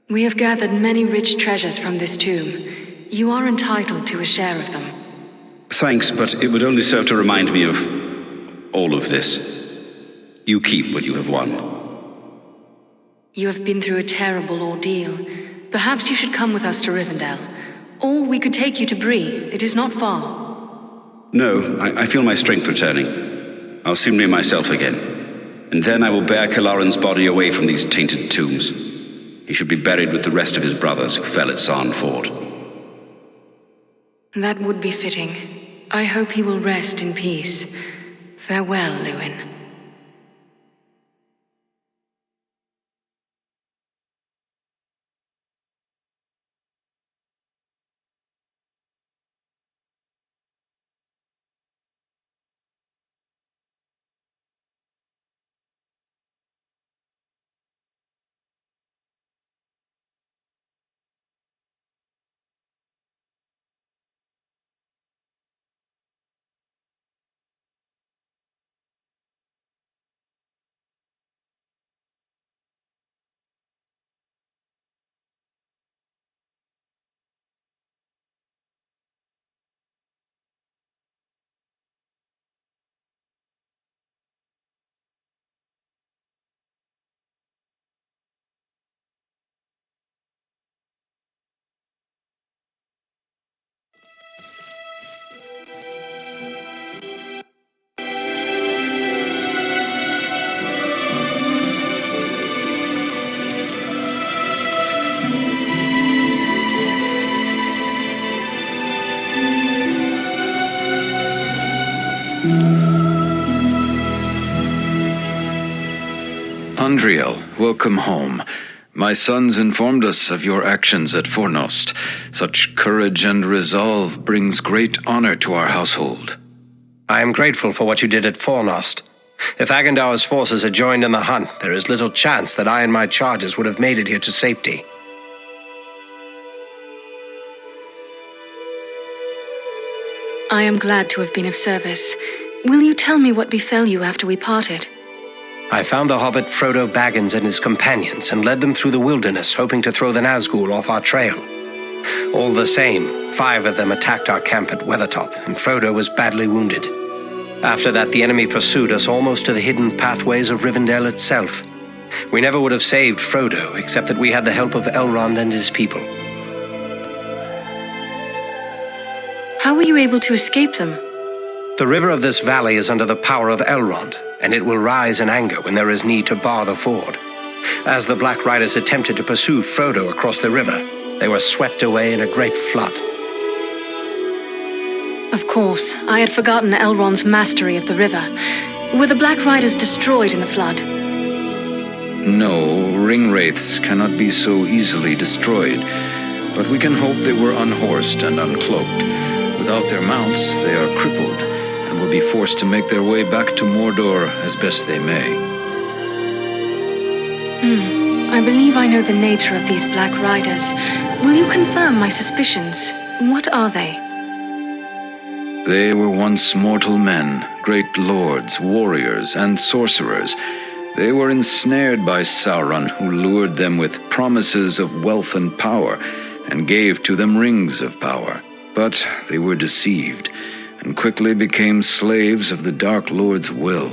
[SPEAKER 1] We have gathered many rich treasures from this tomb. You are entitled to a share of them.
[SPEAKER 7] Thanks, but it would only serve to remind me of all of this. You keep what you have won.
[SPEAKER 1] You have been through a terrible ordeal. Perhaps you should come with us to Rivendell. Or we could take you to Bree. It is not far.
[SPEAKER 7] No, I feel my strength returning. I'll soon be myself again. And then I will bear Kilorin's body away from these tainted tombs. He should be buried with the rest of his brothers who fell at Sarn Ford.
[SPEAKER 1] That would be fitting. I hope he will rest in peace. Farewell, Luin.
[SPEAKER 8] Andriel, welcome home. My sons informed us of your actions at Fornost. Such courage and resolve brings great honor to our household.
[SPEAKER 9] I am grateful for what you did at Fornost. If Agandaur's forces had joined in the hunt, there is little chance that I and my charges would have made it here to safety.
[SPEAKER 1] I am glad to have been of service. Will you tell me what befell you after we parted?
[SPEAKER 9] I found the hobbit Frodo Baggins and his companions and led them through the wilderness, hoping to throw the Nazgul off our trail. All the same, 5 of them attacked our camp at Weathertop, and Frodo was badly wounded. After that, the enemy pursued us almost to the hidden pathways of Rivendell itself. We never would have saved Frodo, except that we had the help of Elrond and his people.
[SPEAKER 1] How were you able to escape them?
[SPEAKER 9] The river of this valley is under the power of Elrond, and it will rise in anger when there is need to bar the ford. As the Black Riders attempted to pursue Frodo across the river, they were swept away in a great flood.
[SPEAKER 1] Of course, I had forgotten Elrond's mastery of the river. Were the Black Riders destroyed in the flood?
[SPEAKER 8] No, ring wraiths cannot be so easily destroyed, but we can hope they were unhorsed and uncloaked. Without their mounts, they are crippled, and will be forced to make their way back to Mordor as best they may.
[SPEAKER 1] I believe I know the nature of these Black Riders. Will you confirm my suspicions? What are they?
[SPEAKER 8] They were once mortal men, great lords, warriors, and sorcerers. They were ensnared by Sauron, who lured them with promises of wealth and power, and gave to them rings of power. But they were deceived, and quickly became slaves of the Dark Lord's will.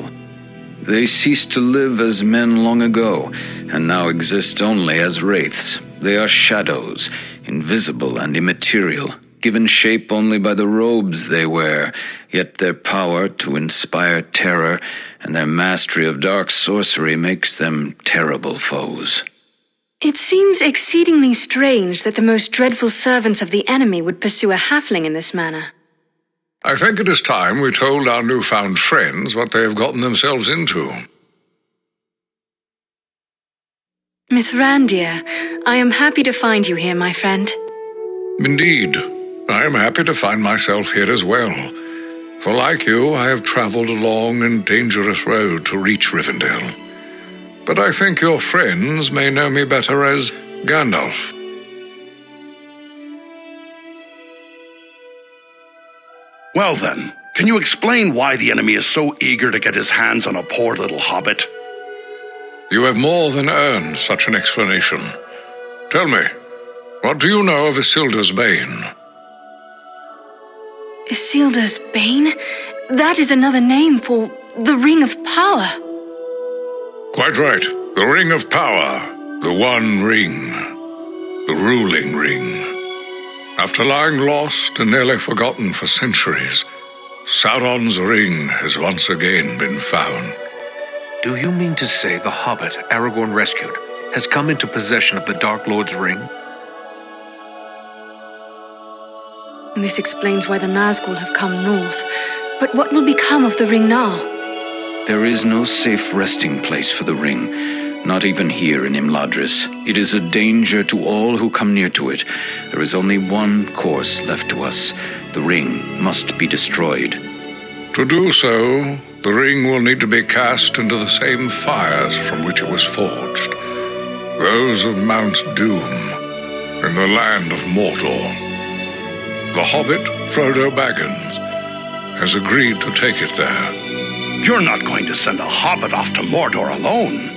[SPEAKER 8] They ceased to live as men long ago, and now exist only as wraiths. They are shadows, invisible and immaterial, given shape only by the robes they wear, yet their power to inspire terror and their mastery of dark sorcery makes them terrible foes.
[SPEAKER 1] It seems exceedingly strange that the most dreadful servants of the enemy would pursue a halfling in this manner.
[SPEAKER 10] I think it is time we told our newfound friends what they have gotten themselves into.
[SPEAKER 1] Mithrandir, I am happy to find you here, my friend.
[SPEAKER 10] Indeed, I am happy to find myself here as well. For like you, I have traveled a long and dangerous road to reach Rivendell. But I think your friends may know me better as Gandalf.
[SPEAKER 2] Well then, can you explain why the enemy is so eager to get his hands on a poor little hobbit?
[SPEAKER 10] You have more than earned such an explanation. Tell me, what do you know of Isildur's Bane?
[SPEAKER 1] Isildur's Bane? That is another name for the Ring of Power.
[SPEAKER 10] Quite right. The Ring of Power. The One Ring. The ruling ring. After lying lost and nearly forgotten for centuries, Sauron's ring has once again been found.
[SPEAKER 4] Do you mean to say the hobbit Aragorn rescued has come into possession of the Dark Lord's ring?
[SPEAKER 1] This explains why the Nazgul have come north. But what will become of the ring now?
[SPEAKER 8] There is no safe resting place for the ring, not even here in Imladris. It is a danger to all who come near to it. There is only one course left to us. The ring must be destroyed.
[SPEAKER 10] To do so, the ring will need to be cast into the same fires from which it was forged. Those of Mount Doom, in the land of Mordor. The hobbit, Frodo Baggins, has agreed to take it there.
[SPEAKER 2] You're not going to send a hobbit off to Mordor alone.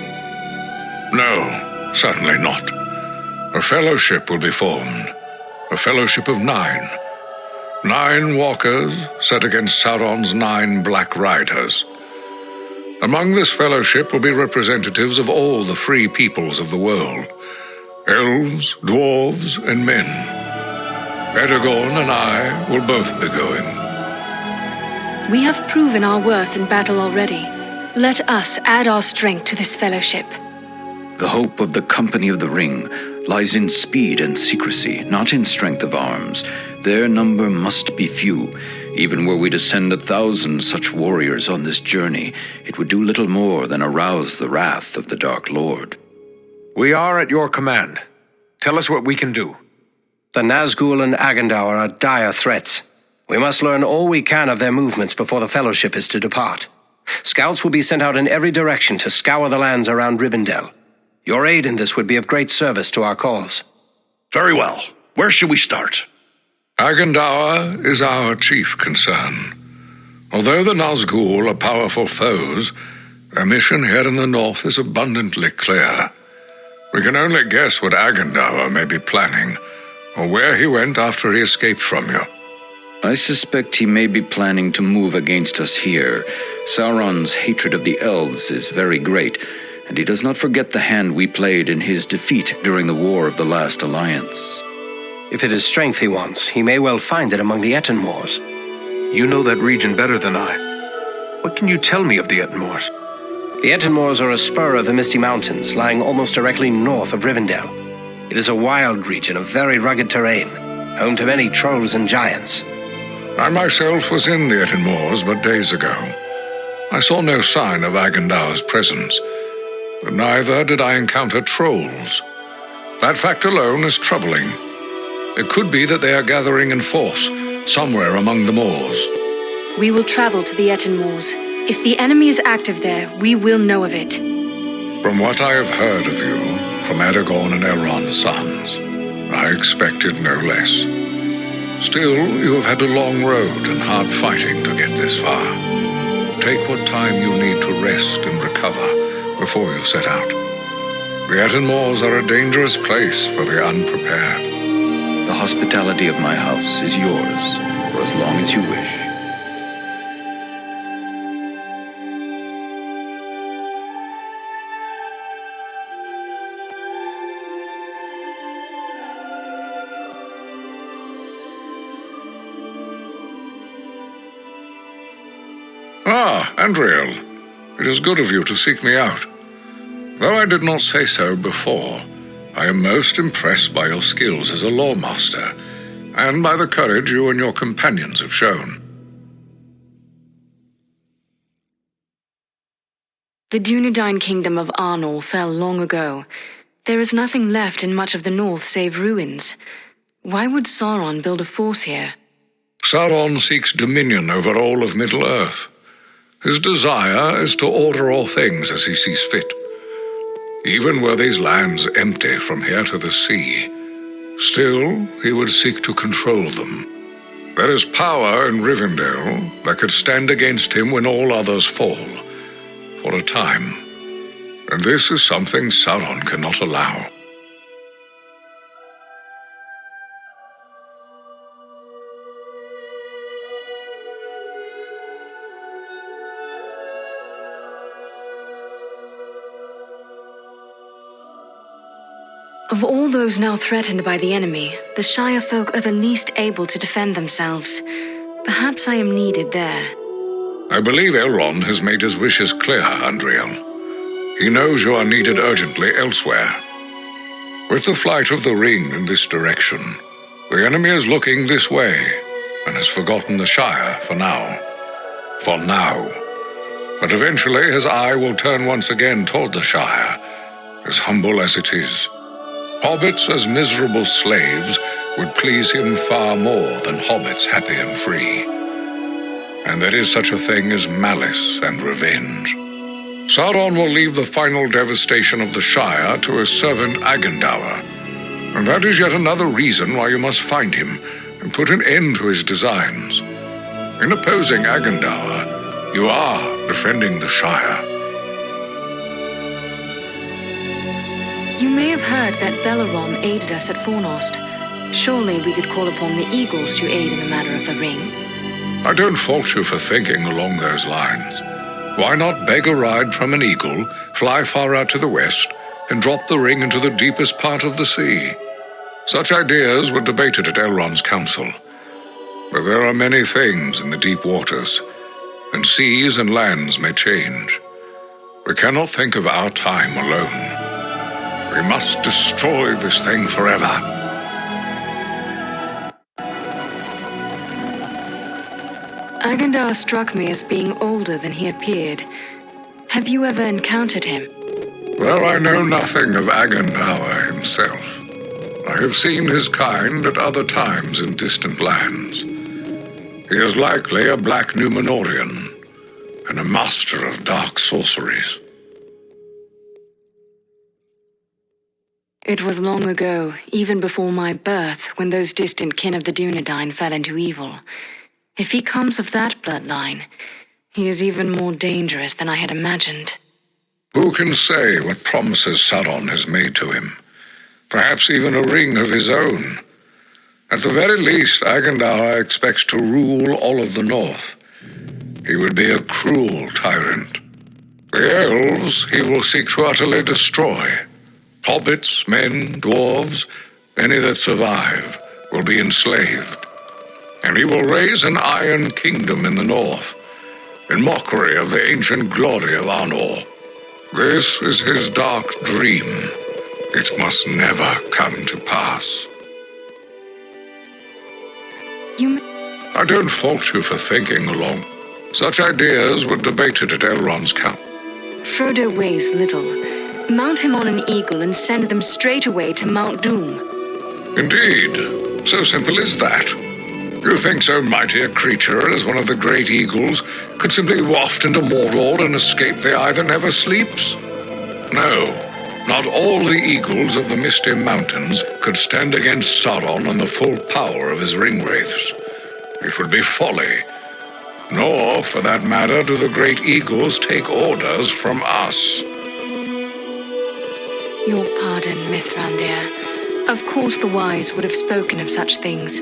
[SPEAKER 10] No, certainly not. A fellowship will be formed. A fellowship of 9. 9 walkers set against Sauron's 9 black riders. Among this fellowship will be representatives of all the free peoples of the world. Elves, dwarves, and men. Aragorn and I will both be going.
[SPEAKER 1] We have proven our worth in battle already. Let us add our strength to this fellowship.
[SPEAKER 8] The hope of the Company of the Ring lies in speed and secrecy, not in strength of arms. Their number must be few. Even were we to send 1,000 such warriors on this journey, it would do little more than arouse the wrath of the Dark Lord.
[SPEAKER 4] We are at your command. Tell us what we can do. The Nazgul and Agandaur are dire threats. We must learn all we can of their movements before the Fellowship is to depart. Scouts will be sent out in every direction to scour the lands around Rivendell. Your aid in this would be of great service to our cause.
[SPEAKER 2] Very well. Where should we start?
[SPEAKER 10] Agandaur is our chief concern. Although the Nazgul are powerful foes, their mission here in the north is abundantly clear. We can only guess what Agandaur may be planning, or where he went after he escaped from you.
[SPEAKER 8] I suspect he may be planning to move against us here. Sauron's hatred of the elves is very great, and he does not forget the hand we played in his defeat during the War of the Last Alliance.
[SPEAKER 9] If it is strength he wants, he may well find it among the Etenmoors.
[SPEAKER 4] You know that region better than I. What can you tell me of the Etenmoors?
[SPEAKER 9] The Etenmoors are a spur of the Misty Mountains, lying almost directly north of Rivendell. It is a wild region of very rugged terrain, home to many trolls and giants.
[SPEAKER 10] I myself was in the Etenmoors but days ago. I saw no sign of Agandaur's presence, but neither did I encounter trolls. That fact alone is troubling. It could be that they are gathering in force, somewhere among the moors.
[SPEAKER 1] We will travel to the Etenmoors. If the enemy is active there, we will know of it.
[SPEAKER 10] From what I have heard of you, from Aragorn and Elrond's sons, I expected no less. Still, you have had a long road and hard fighting to get this far. Take what time you need to rest and recover before you set out. The Etenmoors are a dangerous place for the unprepared.
[SPEAKER 8] The hospitality of my house is yours for as long as you wish.
[SPEAKER 10] Ah, Andriel, it is good of you to seek me out. Though I did not say so before, I am most impressed by your skills as a lawmaster, and by the courage you and your companions have shown.
[SPEAKER 1] The Dunedain kingdom of Arnor fell long ago. There is nothing left in much of the north save ruins. Why would Sauron build a force here?
[SPEAKER 10] Sauron seeks dominion over all of Middle-earth. His desire is to order all things as he sees fit. Even were these lands empty from here to the sea, still he would seek to control them. There is power in Rivendell that could stand against him when all others fall, for a time. And this is something Sauron cannot allow.
[SPEAKER 1] Of all those now threatened by the enemy, the Shire folk are the least able to defend themselves. Perhaps I am needed there.
[SPEAKER 10] I believe Elrond has made his wishes clear, Andriel. He knows you are needed urgently elsewhere. With the flight of the ring in this direction, the enemy is looking this way and has forgotten the Shire for now. For now. But eventually his eye will turn once again toward the Shire, as humble as it is. Hobbits as miserable slaves would please him far more than hobbits happy and free. And there is such a thing as malice and revenge. Sauron will leave the final devastation of the Shire to his servant Agendaur, and that is yet another reason why you must find him and put an end to his designs. In opposing Agendaur, you are defending the Shire.
[SPEAKER 1] You may have heard that Belleron aided us at Fornost. Surely we could call upon the Eagles to aid in the matter of the ring.
[SPEAKER 10] I don't fault you for thinking along those lines. Why not beg a ride from an eagle, fly far out to the west, and drop the ring into the deepest part of the sea? Such ideas were debated at Elrond's council. But there are many things in the deep waters, and seas and lands may change. We cannot think of our time alone. We must destroy this thing forever.
[SPEAKER 1] Agendaur struck me as being older than he appeared. Have you ever encountered him?
[SPEAKER 10] Well, I know nothing of Agendaur himself. I have seen his kind at other times in distant lands. He is likely a black Númenorian, and a master of dark sorceries.
[SPEAKER 1] It was long ago, even before my birth, when those distant kin of the Dunedain fell into evil. If he comes of that bloodline, he is even more dangerous than I had imagined.
[SPEAKER 10] Who can say what promises Sauron has made to him? Perhaps even a ring of his own. At the very least, Agendaur expects to rule all of the North. He would be a cruel tyrant. The elves he will seek to utterly destroy. Hobbits, men, dwarves, any that survive, will be enslaved. And he will raise an iron kingdom in the north, in mockery of the ancient glory of Arnor. This is his dark dream. It must never come to pass. I don't fault you for thinking along. Such ideas were debated at Elrond's council.
[SPEAKER 1] Frodo weighs little. Mount him on an eagle and send them straight away to Mount Doom.
[SPEAKER 10] Indeed. So simple as that. You think so mighty a creature as one of the great eagles could simply waft into Mordor and escape the eye that never sleeps? No, not all the eagles of the Misty Mountains could stand against Sauron and the full power of his ringwraiths. It would be folly. Nor, for that matter, do the great eagles take orders from us.
[SPEAKER 1] Your pardon, Mithrandir. Of course the wise would have spoken of such things.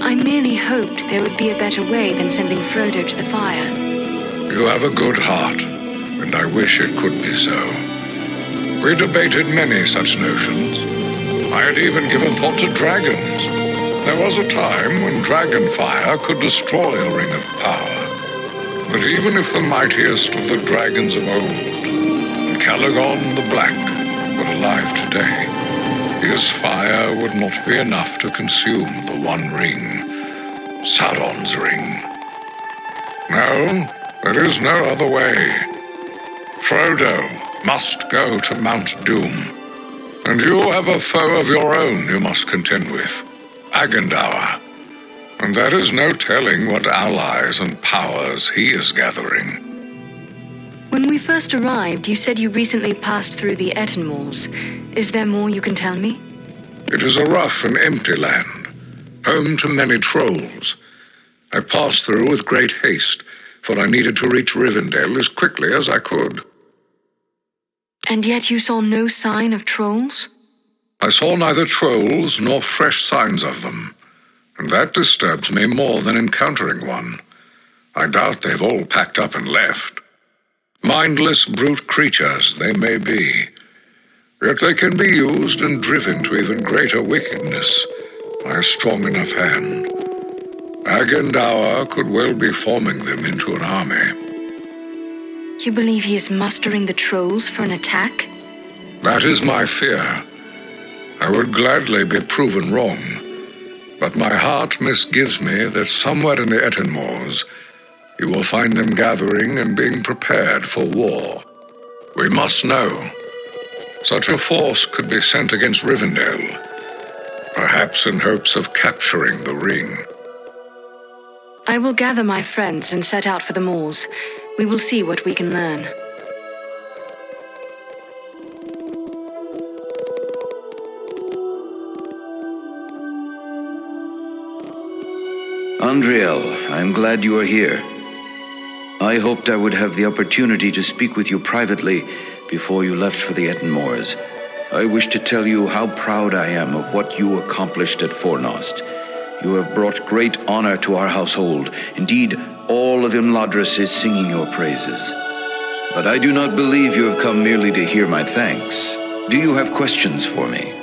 [SPEAKER 1] I merely hoped there would be a better way than sending Frodo to the fire.
[SPEAKER 10] You have a good heart, and I wish it could be so. We debated many such notions. I had even given thought to dragons. There was a time when dragon fire could destroy a ring of power. But even if the mightiest of the dragons of old, and Calagon the Black, were alive today, his fire would not be enough to consume the One Ring, Sauron's ring. No, there is no other way. Frodo must go to Mount Doom. And you have a foe of your own you must contend with, Agendour. And there is no telling what allies and powers he is gathering.
[SPEAKER 1] When we first arrived, you said you recently passed through the Ettenmoors. Is there more you can tell me?
[SPEAKER 10] It is a rough and empty land, home to many trolls. I passed through with great haste, for I needed to reach Rivendell as quickly as I could.
[SPEAKER 1] And yet you saw no sign of trolls?
[SPEAKER 10] I saw neither trolls nor fresh signs of them, and that disturbs me more than encountering one. I doubt they've all packed up and left. Mindless brute creatures they may be, yet they can be used and driven to even greater wickedness by a strong enough hand. Agendour could well be forming them into an army.
[SPEAKER 1] You believe he is mustering the trolls for an attack?
[SPEAKER 10] That is my fear. I would gladly be proven wrong, but my heart misgives me that somewhere in the Ettenmoors you will find them gathering and being prepared for war. We must know. Such a force could be sent against Rivendell, perhaps in hopes of capturing the ring.
[SPEAKER 1] I will gather my friends and set out for the moors. We will see what we can learn.
[SPEAKER 7] Andriel, I am glad you are here. I hoped I would have the opportunity to speak with you privately before you left for the Ettenmoors. I wish to tell you how proud I am of what you accomplished at Fornost. You have brought great honor to our household. Indeed, all of Imladris is singing your praises. But I do not believe you have come merely to hear my thanks. Do you have questions for me?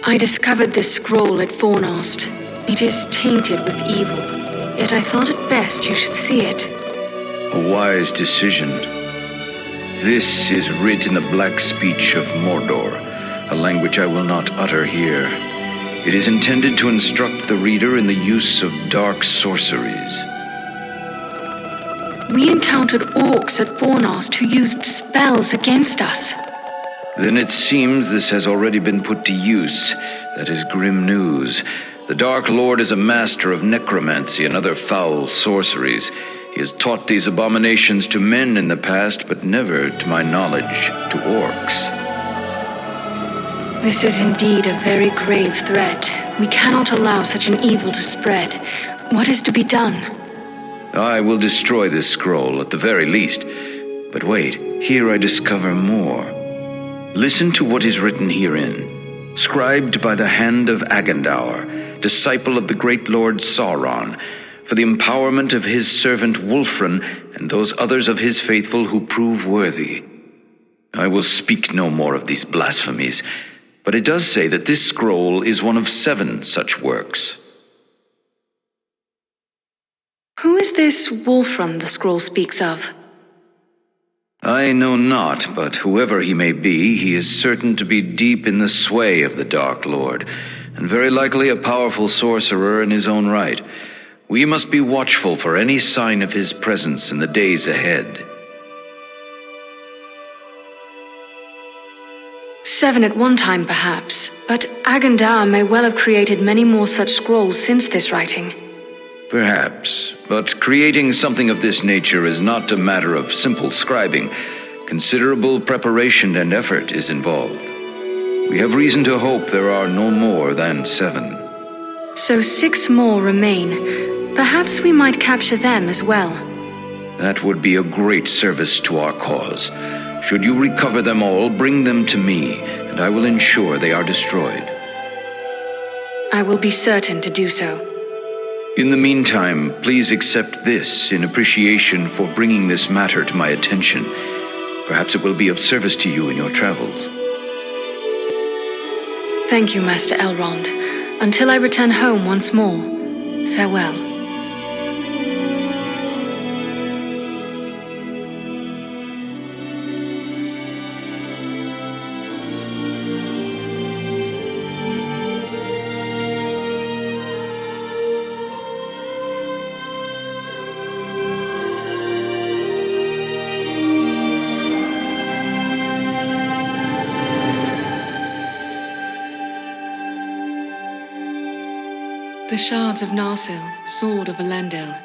[SPEAKER 1] I discovered this scroll at Fornost. It is tainted with evil, yet I thought it best you should see it.
[SPEAKER 7] A wise decision. This is writ in the black speech of Mordor, a language I will not utter here. It is intended to instruct the reader in the use of dark sorceries.
[SPEAKER 1] We encountered orcs at Fornost who used spells against us.
[SPEAKER 7] Then it seems this has already been put to use. That is grim news. The Dark Lord is a master of necromancy and other foul sorceries. He has taught these abominations to men in the past, but never, to my knowledge, to orcs.
[SPEAKER 1] This is indeed a very grave threat. We cannot allow such an evil to spread. What is to be done?
[SPEAKER 7] I will destroy this scroll, at the very least. But wait, here I discover more. Listen to what is written herein. Scribed by the hand of Agendour, disciple of the great Lord Sauron, for the empowerment of his servant Wulfrun and those others of his faithful who prove worthy. I will speak no more of these blasphemies, but it does say that this scroll is one of 7 such works.
[SPEAKER 1] Who is this Wulfrun the scroll speaks of?
[SPEAKER 7] I know not, but whoever he may be, he is certain to be deep in the sway of the Dark Lord, and very likely a powerful sorcerer in his own right. We must be watchful for any sign of his presence in the days ahead.
[SPEAKER 1] 7 at one time, perhaps, but Agendour may well have created many more such scrolls since this writing.
[SPEAKER 7] Perhaps, but creating something of this nature is not a matter of simple scribing. Considerable preparation and effort is involved. We have reason to hope there are no more than 7.
[SPEAKER 1] So 6 more remain. Perhaps we might capture them as well.
[SPEAKER 7] That would be a great service to our cause. Should you recover them all, bring them to me, and I will ensure they are destroyed.
[SPEAKER 1] I will be certain to do so.
[SPEAKER 7] In the meantime, please accept this in appreciation for bringing this matter to my attention. Perhaps it will be of service to you in your travels.
[SPEAKER 1] Thank you, Master Elrond. Until I return home once more, farewell. The shards of Narsil, sword of Elendil.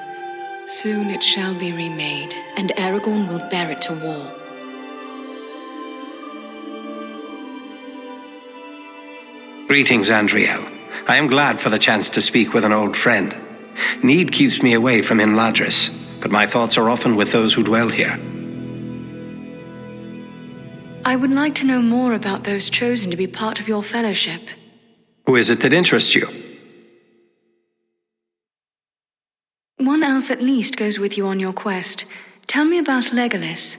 [SPEAKER 1] Soon it shall be remade, and Aragorn will bear it to war.
[SPEAKER 9] Greetings, Andriel. I am glad for the chance to speak with an old friend. Need keeps me away from Imladris, but my thoughts are often with those who dwell here.
[SPEAKER 1] I would like to know more about those chosen to be part of your fellowship.
[SPEAKER 9] Who is it that interests you?
[SPEAKER 1] One elf at least goes with you on your quest. Tell me about Legolas.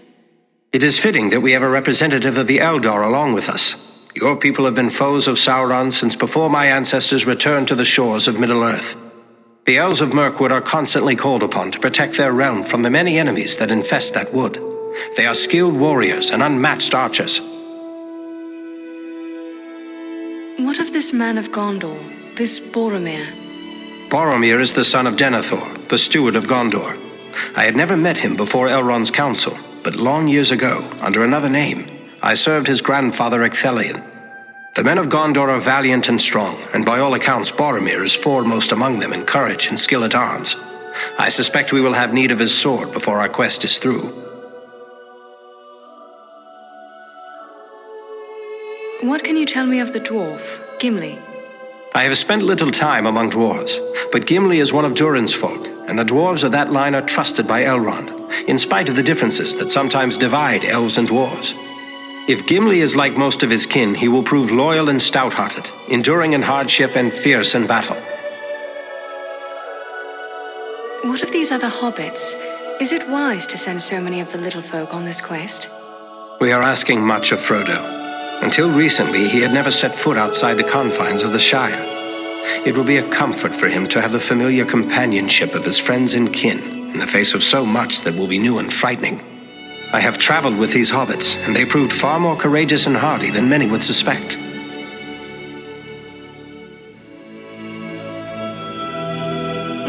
[SPEAKER 9] It is fitting that we have a representative of the Eldar along with us. Your people have been foes of Sauron since before my ancestors returned to the shores of Middle-earth. The Elves of Mirkwood are constantly called upon to protect their realm from the many enemies that infest that wood. They are skilled warriors and unmatched archers.
[SPEAKER 1] What of this man of Gondor, this Boromir?
[SPEAKER 9] Boromir is the son of Denethor, the steward of Gondor. I had never met him before Elrond's council, but long years ago, under another name, I served his grandfather Ecthelion. The men of Gondor are valiant and strong, and by all accounts Boromir is foremost among them in courage and skill at arms. I suspect we will have need of his sword before our quest is through.
[SPEAKER 1] What can you tell me of the dwarf, Gimli?
[SPEAKER 9] I have spent little time among dwarves, but Gimli is one of Durin's folk, and the dwarves of that line are trusted by Elrond, in spite of the differences that sometimes divide elves and dwarves. If Gimli is like most of his kin, he will prove loyal and stout-hearted, enduring in hardship and fierce in battle.
[SPEAKER 1] What of these other hobbits? Is it wise to send so many of the little folk on this quest?
[SPEAKER 9] We are asking much of Frodo. Until recently, he had never set foot outside the confines of the Shire. It will be a comfort for him to have the familiar companionship of his friends and kin in the face of so much that will be new and frightening. I have traveled with these hobbits, and they proved far more courageous and hardy than many would suspect.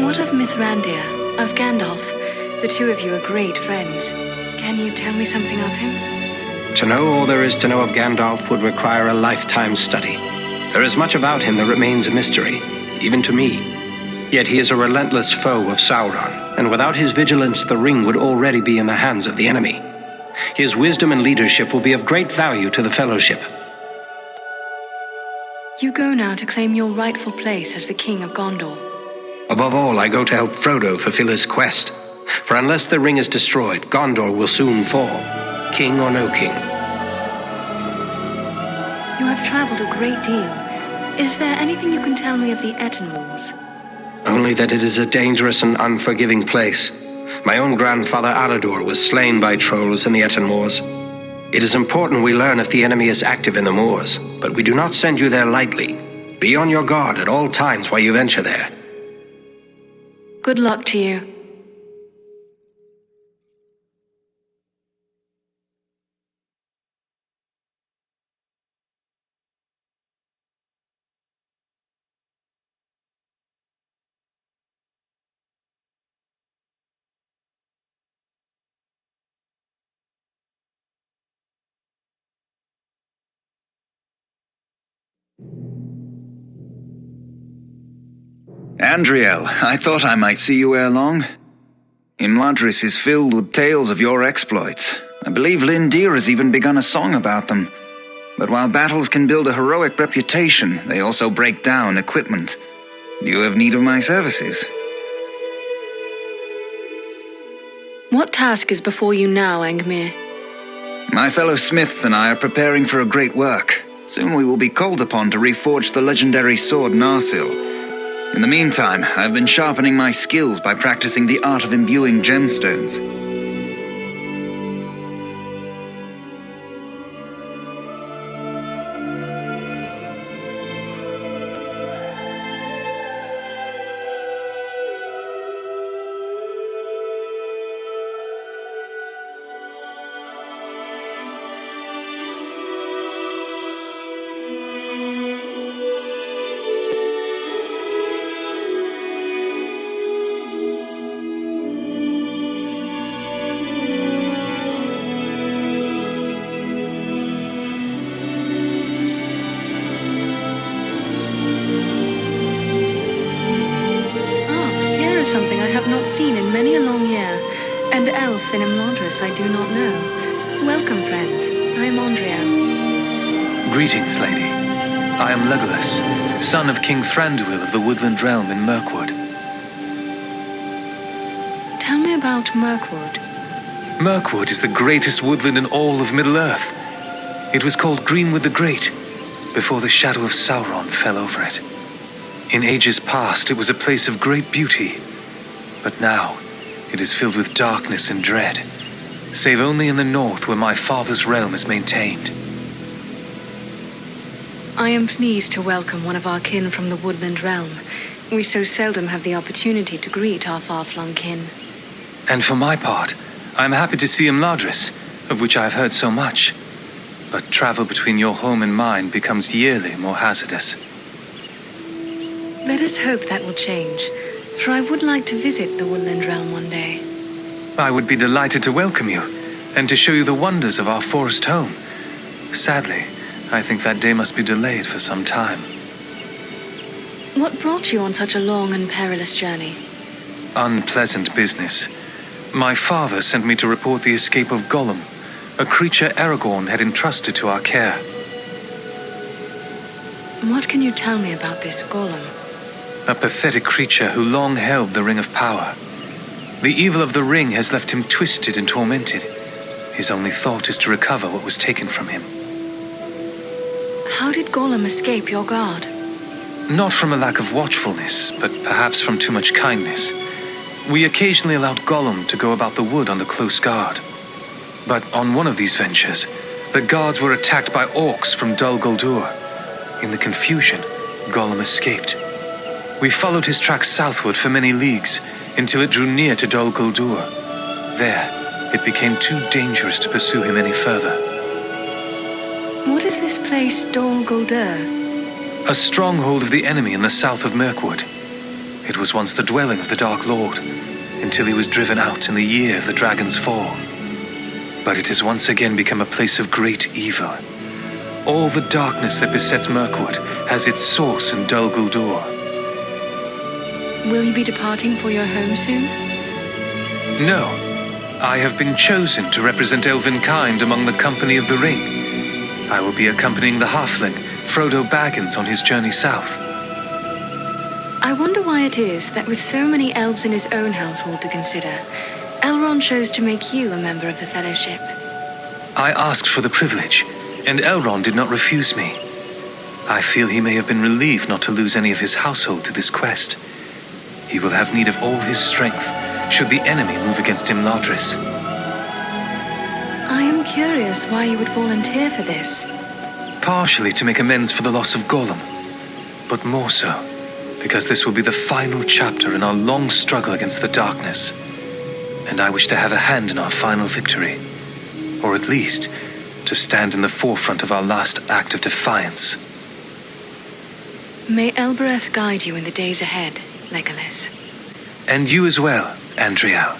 [SPEAKER 1] What of Mithrandir, of Gandalf? The two of you are great friends. Can you tell me something of him?
[SPEAKER 9] To know all there is to know of Gandalf would require a lifetime study. There is much about him that remains a mystery, even to me. Yet he is a relentless foe of Sauron, and without his vigilance the ring would already be in the hands of the enemy. His wisdom and leadership will be of great value to the Fellowship.
[SPEAKER 1] You go now to claim your rightful place as the King of Gondor.
[SPEAKER 9] Above all, I go to help Frodo fulfill his quest. For unless the ring is destroyed, Gondor will soon fall, king or no king.
[SPEAKER 1] You have traveled a great deal. Is there anything you can tell me of the Etenwalls?
[SPEAKER 9] Only that it is a dangerous and unforgiving place. My own grandfather Alador was slain by trolls in the Etten Wars. It is important we learn if the enemy is active in the moors, but we do not send you there lightly. Be on your guard at all times while you venture there.
[SPEAKER 1] Good luck to you.
[SPEAKER 11] Andriel, I thought I might see you ere long. Imladris is filled with tales of your exploits. I believe Lindir has even begun a song about them. But while battles can build a heroic reputation, they also break down equipment. Do you have need of my services?
[SPEAKER 1] What task is before you now, Angmir?
[SPEAKER 11] My fellow smiths and I are preparing for a great work. Soon we will be called upon to reforge the legendary sword Narsil. In the meantime, I've been sharpening my skills by practicing the art of imbuing gemstones.
[SPEAKER 1] in Imladris I do not know. Welcome, friend. I am Andriel.
[SPEAKER 12] Greetings, lady. I am Legolas, son of King Thranduil of the Woodland Realm in Mirkwood.
[SPEAKER 1] Tell me about Mirkwood.
[SPEAKER 12] Mirkwood is the greatest woodland in all of Middle-earth. It was called Greenwood the Great, before the shadow of Sauron fell over it. In ages past, it was a place of great beauty, but now it is filled with darkness and dread, save only in the north where my father's realm is maintained.
[SPEAKER 1] I am pleased to welcome one of our kin from the Woodland Realm. We so seldom have the opportunity to greet our far-flung kin.
[SPEAKER 12] And for my part, I am happy to see Imladris, of which I have heard so much. But travel between your home and mine becomes yearly more hazardous.
[SPEAKER 1] Let us hope that will change, for I would like to visit the Woodland Realm one day.
[SPEAKER 12] I would be delighted to welcome you, and to show you the wonders of our forest home. Sadly, I think that day must be delayed for some time.
[SPEAKER 1] What brought you on such a long and perilous journey?
[SPEAKER 12] Unpleasant business. My father sent me to report the escape of Gollum, a creature Aragorn had entrusted to our care.
[SPEAKER 1] What can you tell me about this Gollum?
[SPEAKER 12] A pathetic creature who long held the Ring of Power. The evil of the ring has left him twisted and tormented. His only thought is to recover what was taken from him.
[SPEAKER 1] How did Gollum escape your guard?
[SPEAKER 12] Not from a lack of watchfulness, but perhaps from too much kindness. We occasionally allowed Gollum to go about the wood under close guard. But on one of these ventures, the guards were attacked by orcs from Dol Guldur. In the confusion, Gollum escaped. We followed his tracks southward for many leagues, until it drew near to Dol Guldur. There, it became too dangerous to pursue him any further.
[SPEAKER 1] What is this place, Dol Guldur?
[SPEAKER 12] A stronghold of the enemy in the south of Mirkwood. It was once the dwelling of the Dark Lord, until he was driven out in the year of the dragon's fall. But it has once again become a place of great evil. All the darkness that besets Mirkwood has its source in Dol Guldur.
[SPEAKER 1] Will you be departing for your home soon?
[SPEAKER 12] No. I have been chosen to represent elven kind among the company of the Ring. I will be accompanying the halfling, Frodo Baggins, on his journey south.
[SPEAKER 1] I wonder why it is that with so many elves in his own household to consider, Elrond chose to make you a member of the Fellowship.
[SPEAKER 12] I asked for the privilege, and Elrond did not refuse me. I feel he may have been relieved not to lose any of his household to this quest. He will have need of all his strength, should the enemy move against Imladris.
[SPEAKER 1] I am curious why you would volunteer for this.
[SPEAKER 12] Partially to make amends for the loss of Gollum, but more so because this will be the final chapter in our long struggle against the darkness, and I wish to have a hand in our final victory, or at least to stand in the forefront of our last act of defiance.
[SPEAKER 1] May Elbereth guide you in the days ahead, Legolas.
[SPEAKER 12] And you as well, Andriel.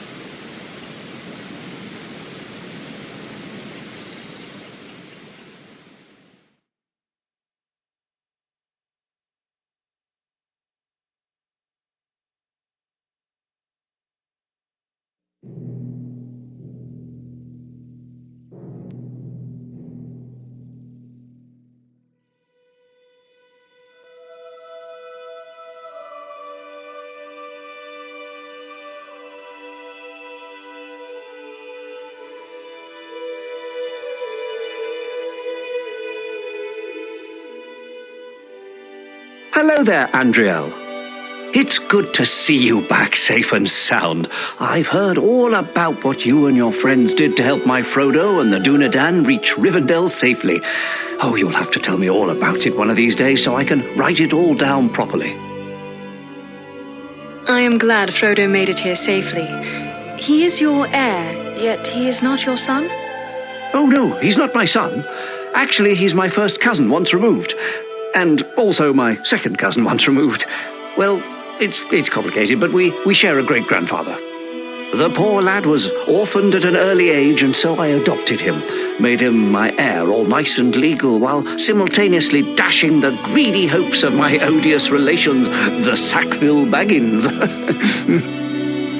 [SPEAKER 6] Hello there, Andriel. It's good to see you back safe and sound. I've heard all about what you and your friends did to help my Frodo and the Dunedain reach Rivendell safely. Oh, you'll have to tell me all about it one of these days so I can write it all down properly.
[SPEAKER 1] I am glad Frodo made it here safely. He is your heir, yet he is not your son?
[SPEAKER 6] Oh, no, he's not my son. Actually, he's my first cousin once removed. And also my second cousin once removed. Well, it's complicated, but we share a great-grandfather. The poor lad was orphaned at an early age, and so I adopted him. Made him my heir, all nice and legal, while simultaneously dashing the greedy hopes of my odious relations, the Sackville Baggins.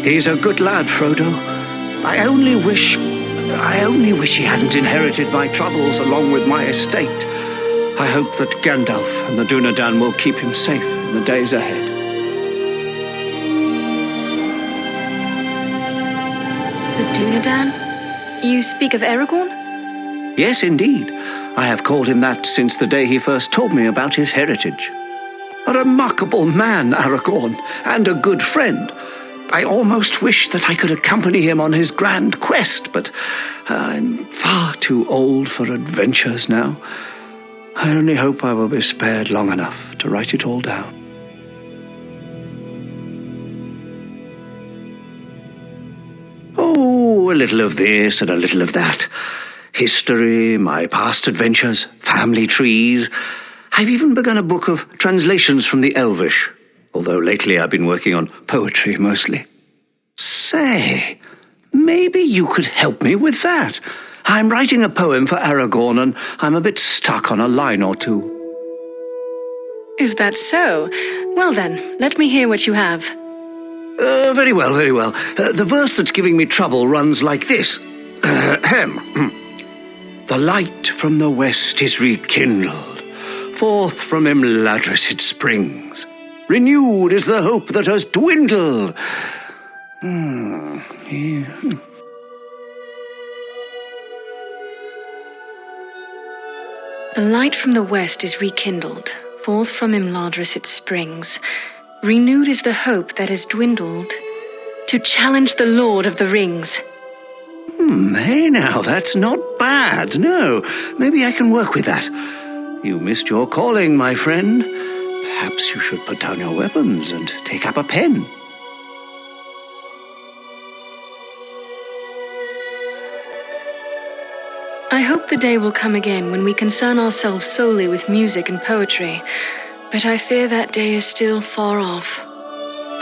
[SPEAKER 6] He's a good lad, Frodo. I only wish he hadn't inherited my troubles along with my estate. I hope that Gandalf and the Dunedain will keep him safe in the days ahead.
[SPEAKER 1] The Dunedain? You speak of Aragorn?
[SPEAKER 6] Yes, indeed. I have called him that since the day he first told me about his heritage. A remarkable man, Aragorn, and a good friend. I almost wish that I could accompany him on his grand quest, but I'm far too old for adventures now. I only hope I will be spared long enough to write it all down. Oh, a little of this and a little of that. History, my past adventures, family trees. I've even begun a book of translations from the Elvish, although lately I've been working on poetry mostly. Say, maybe you could help me with that. I'm writing a poem for Aragorn and I'm a bit stuck on a line or two.
[SPEAKER 1] Is that so? Well then, let me hear what you have.
[SPEAKER 6] Very well, very well. The verse that's giving me trouble runs like this. The light from the west is rekindled. Forth from Imladris it springs. Renewed is the hope that has dwindled.
[SPEAKER 1] The light from the west is rekindled. Forth from Imladris it springs. Renewed is the hope that has dwindled. To challenge the Lord of the Rings.
[SPEAKER 6] Hey now, that's not bad. No, maybe I can work with that. You missed your calling, my friend. Perhaps you should put down your weapons and take up a pen.
[SPEAKER 1] I hope the day will come again when we concern ourselves solely with music and poetry, but I fear that day is still far off.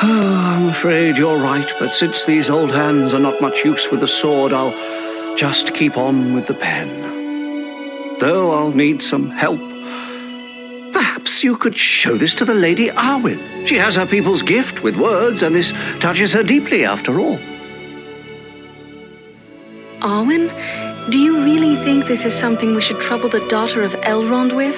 [SPEAKER 6] Oh, I'm afraid you're right, but since these old hands are not much use with the sword, I'll just keep on with the pen. Though I'll need some help. Perhaps you could show this to the Lady Arwen. She has her people's gift with words, and this touches her deeply after all.
[SPEAKER 1] Arwen? Do you really think this is something we should trouble the daughter of Elrond with?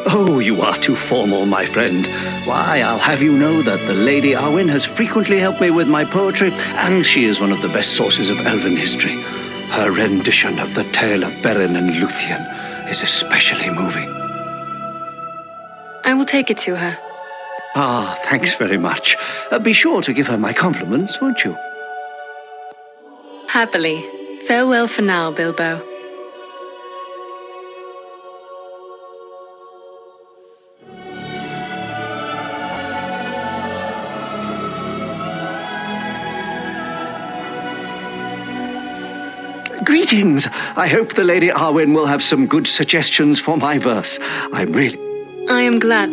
[SPEAKER 6] Oh, you are too formal, my friend. Why, I'll have you know that the Lady Arwen has frequently helped me with my poetry, and she is one of the best sources of elven history. Her rendition of the tale of Beren and Luthien is especially moving.
[SPEAKER 1] I will take it to her.
[SPEAKER 6] Ah, thanks very much. Be sure to give her my compliments, won't you?
[SPEAKER 1] Happily. Farewell for now, Bilbo.
[SPEAKER 6] Greetings! I hope the Lady Arwen will have some good suggestions for my verse. I
[SPEAKER 1] am glad.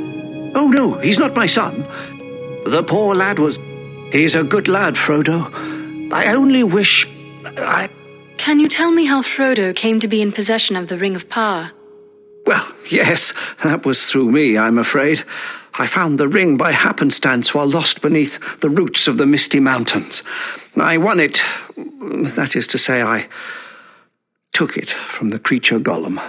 [SPEAKER 6] Oh no, he's not my son. The poor lad was... He's a good lad, Frodo. I only wish...
[SPEAKER 1] Can you tell me how Frodo came to be in possession of the Ring of Power?
[SPEAKER 6] Well, yes, that was through me, I'm afraid. I found the ring by happenstance while lost beneath the roots of the Misty Mountains. I won it. That is to say, I took it from the creature Gollum.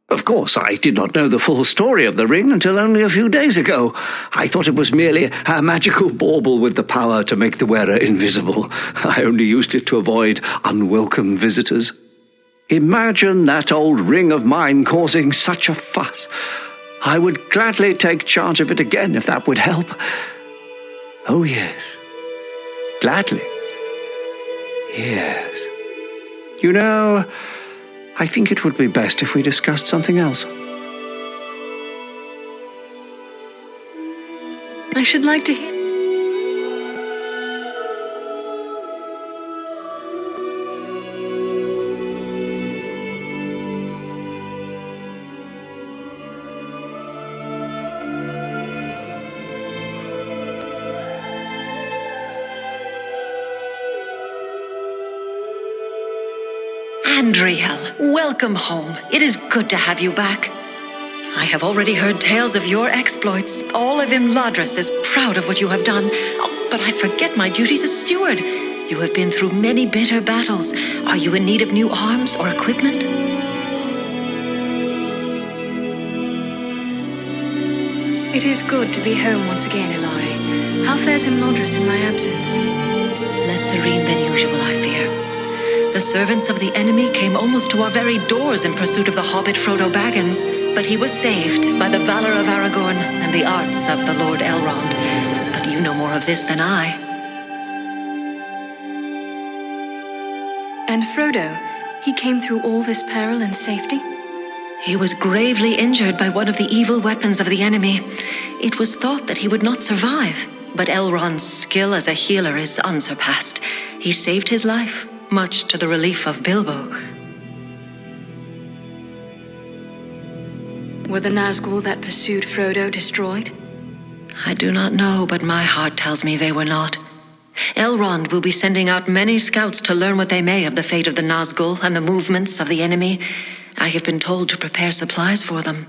[SPEAKER 6] Of course, I did not know the full story of the ring until only a few days ago. I thought it was merely a magical bauble with the power to make the wearer invisible. I only used it to avoid unwelcome visitors. Imagine that old ring of mine causing such a fuss. I would gladly take charge of it again if that would help. Oh, yes. Gladly. Yes. You know, I think it would be best if we discussed something else.
[SPEAKER 1] I should like to hear...
[SPEAKER 3] Andriel, welcome home. It is good to have you back. I have already heard tales of your exploits. All of Imladris is proud of what you have done. Oh, but I forget my duties as steward. You have been through many bitter battles. Are you in need of new arms or equipment?
[SPEAKER 1] It is good to be home once again, Ilari. How fares Imladris in my absence?
[SPEAKER 3] Less serene than usual, I fear. The servants of the enemy came almost to our very doors in pursuit of the hobbit Frodo Baggins, but he was saved by the valor of Aragorn and the arts of the Lord Elrond. But you know more of this than I.
[SPEAKER 1] And Frodo, he came through all this peril in safety?
[SPEAKER 3] He was gravely injured by one of the evil weapons of the enemy. It was thought that he would not survive, but Elrond's skill as a healer is unsurpassed. He saved his life, much to the relief of Bilbo.
[SPEAKER 1] Were the Nazgul that pursued Frodo destroyed?
[SPEAKER 3] I do not know, but my heart tells me they were not. Elrond will be sending out many scouts to learn what they may of the fate of the Nazgul and the movements of the enemy. I have been told to prepare supplies for them.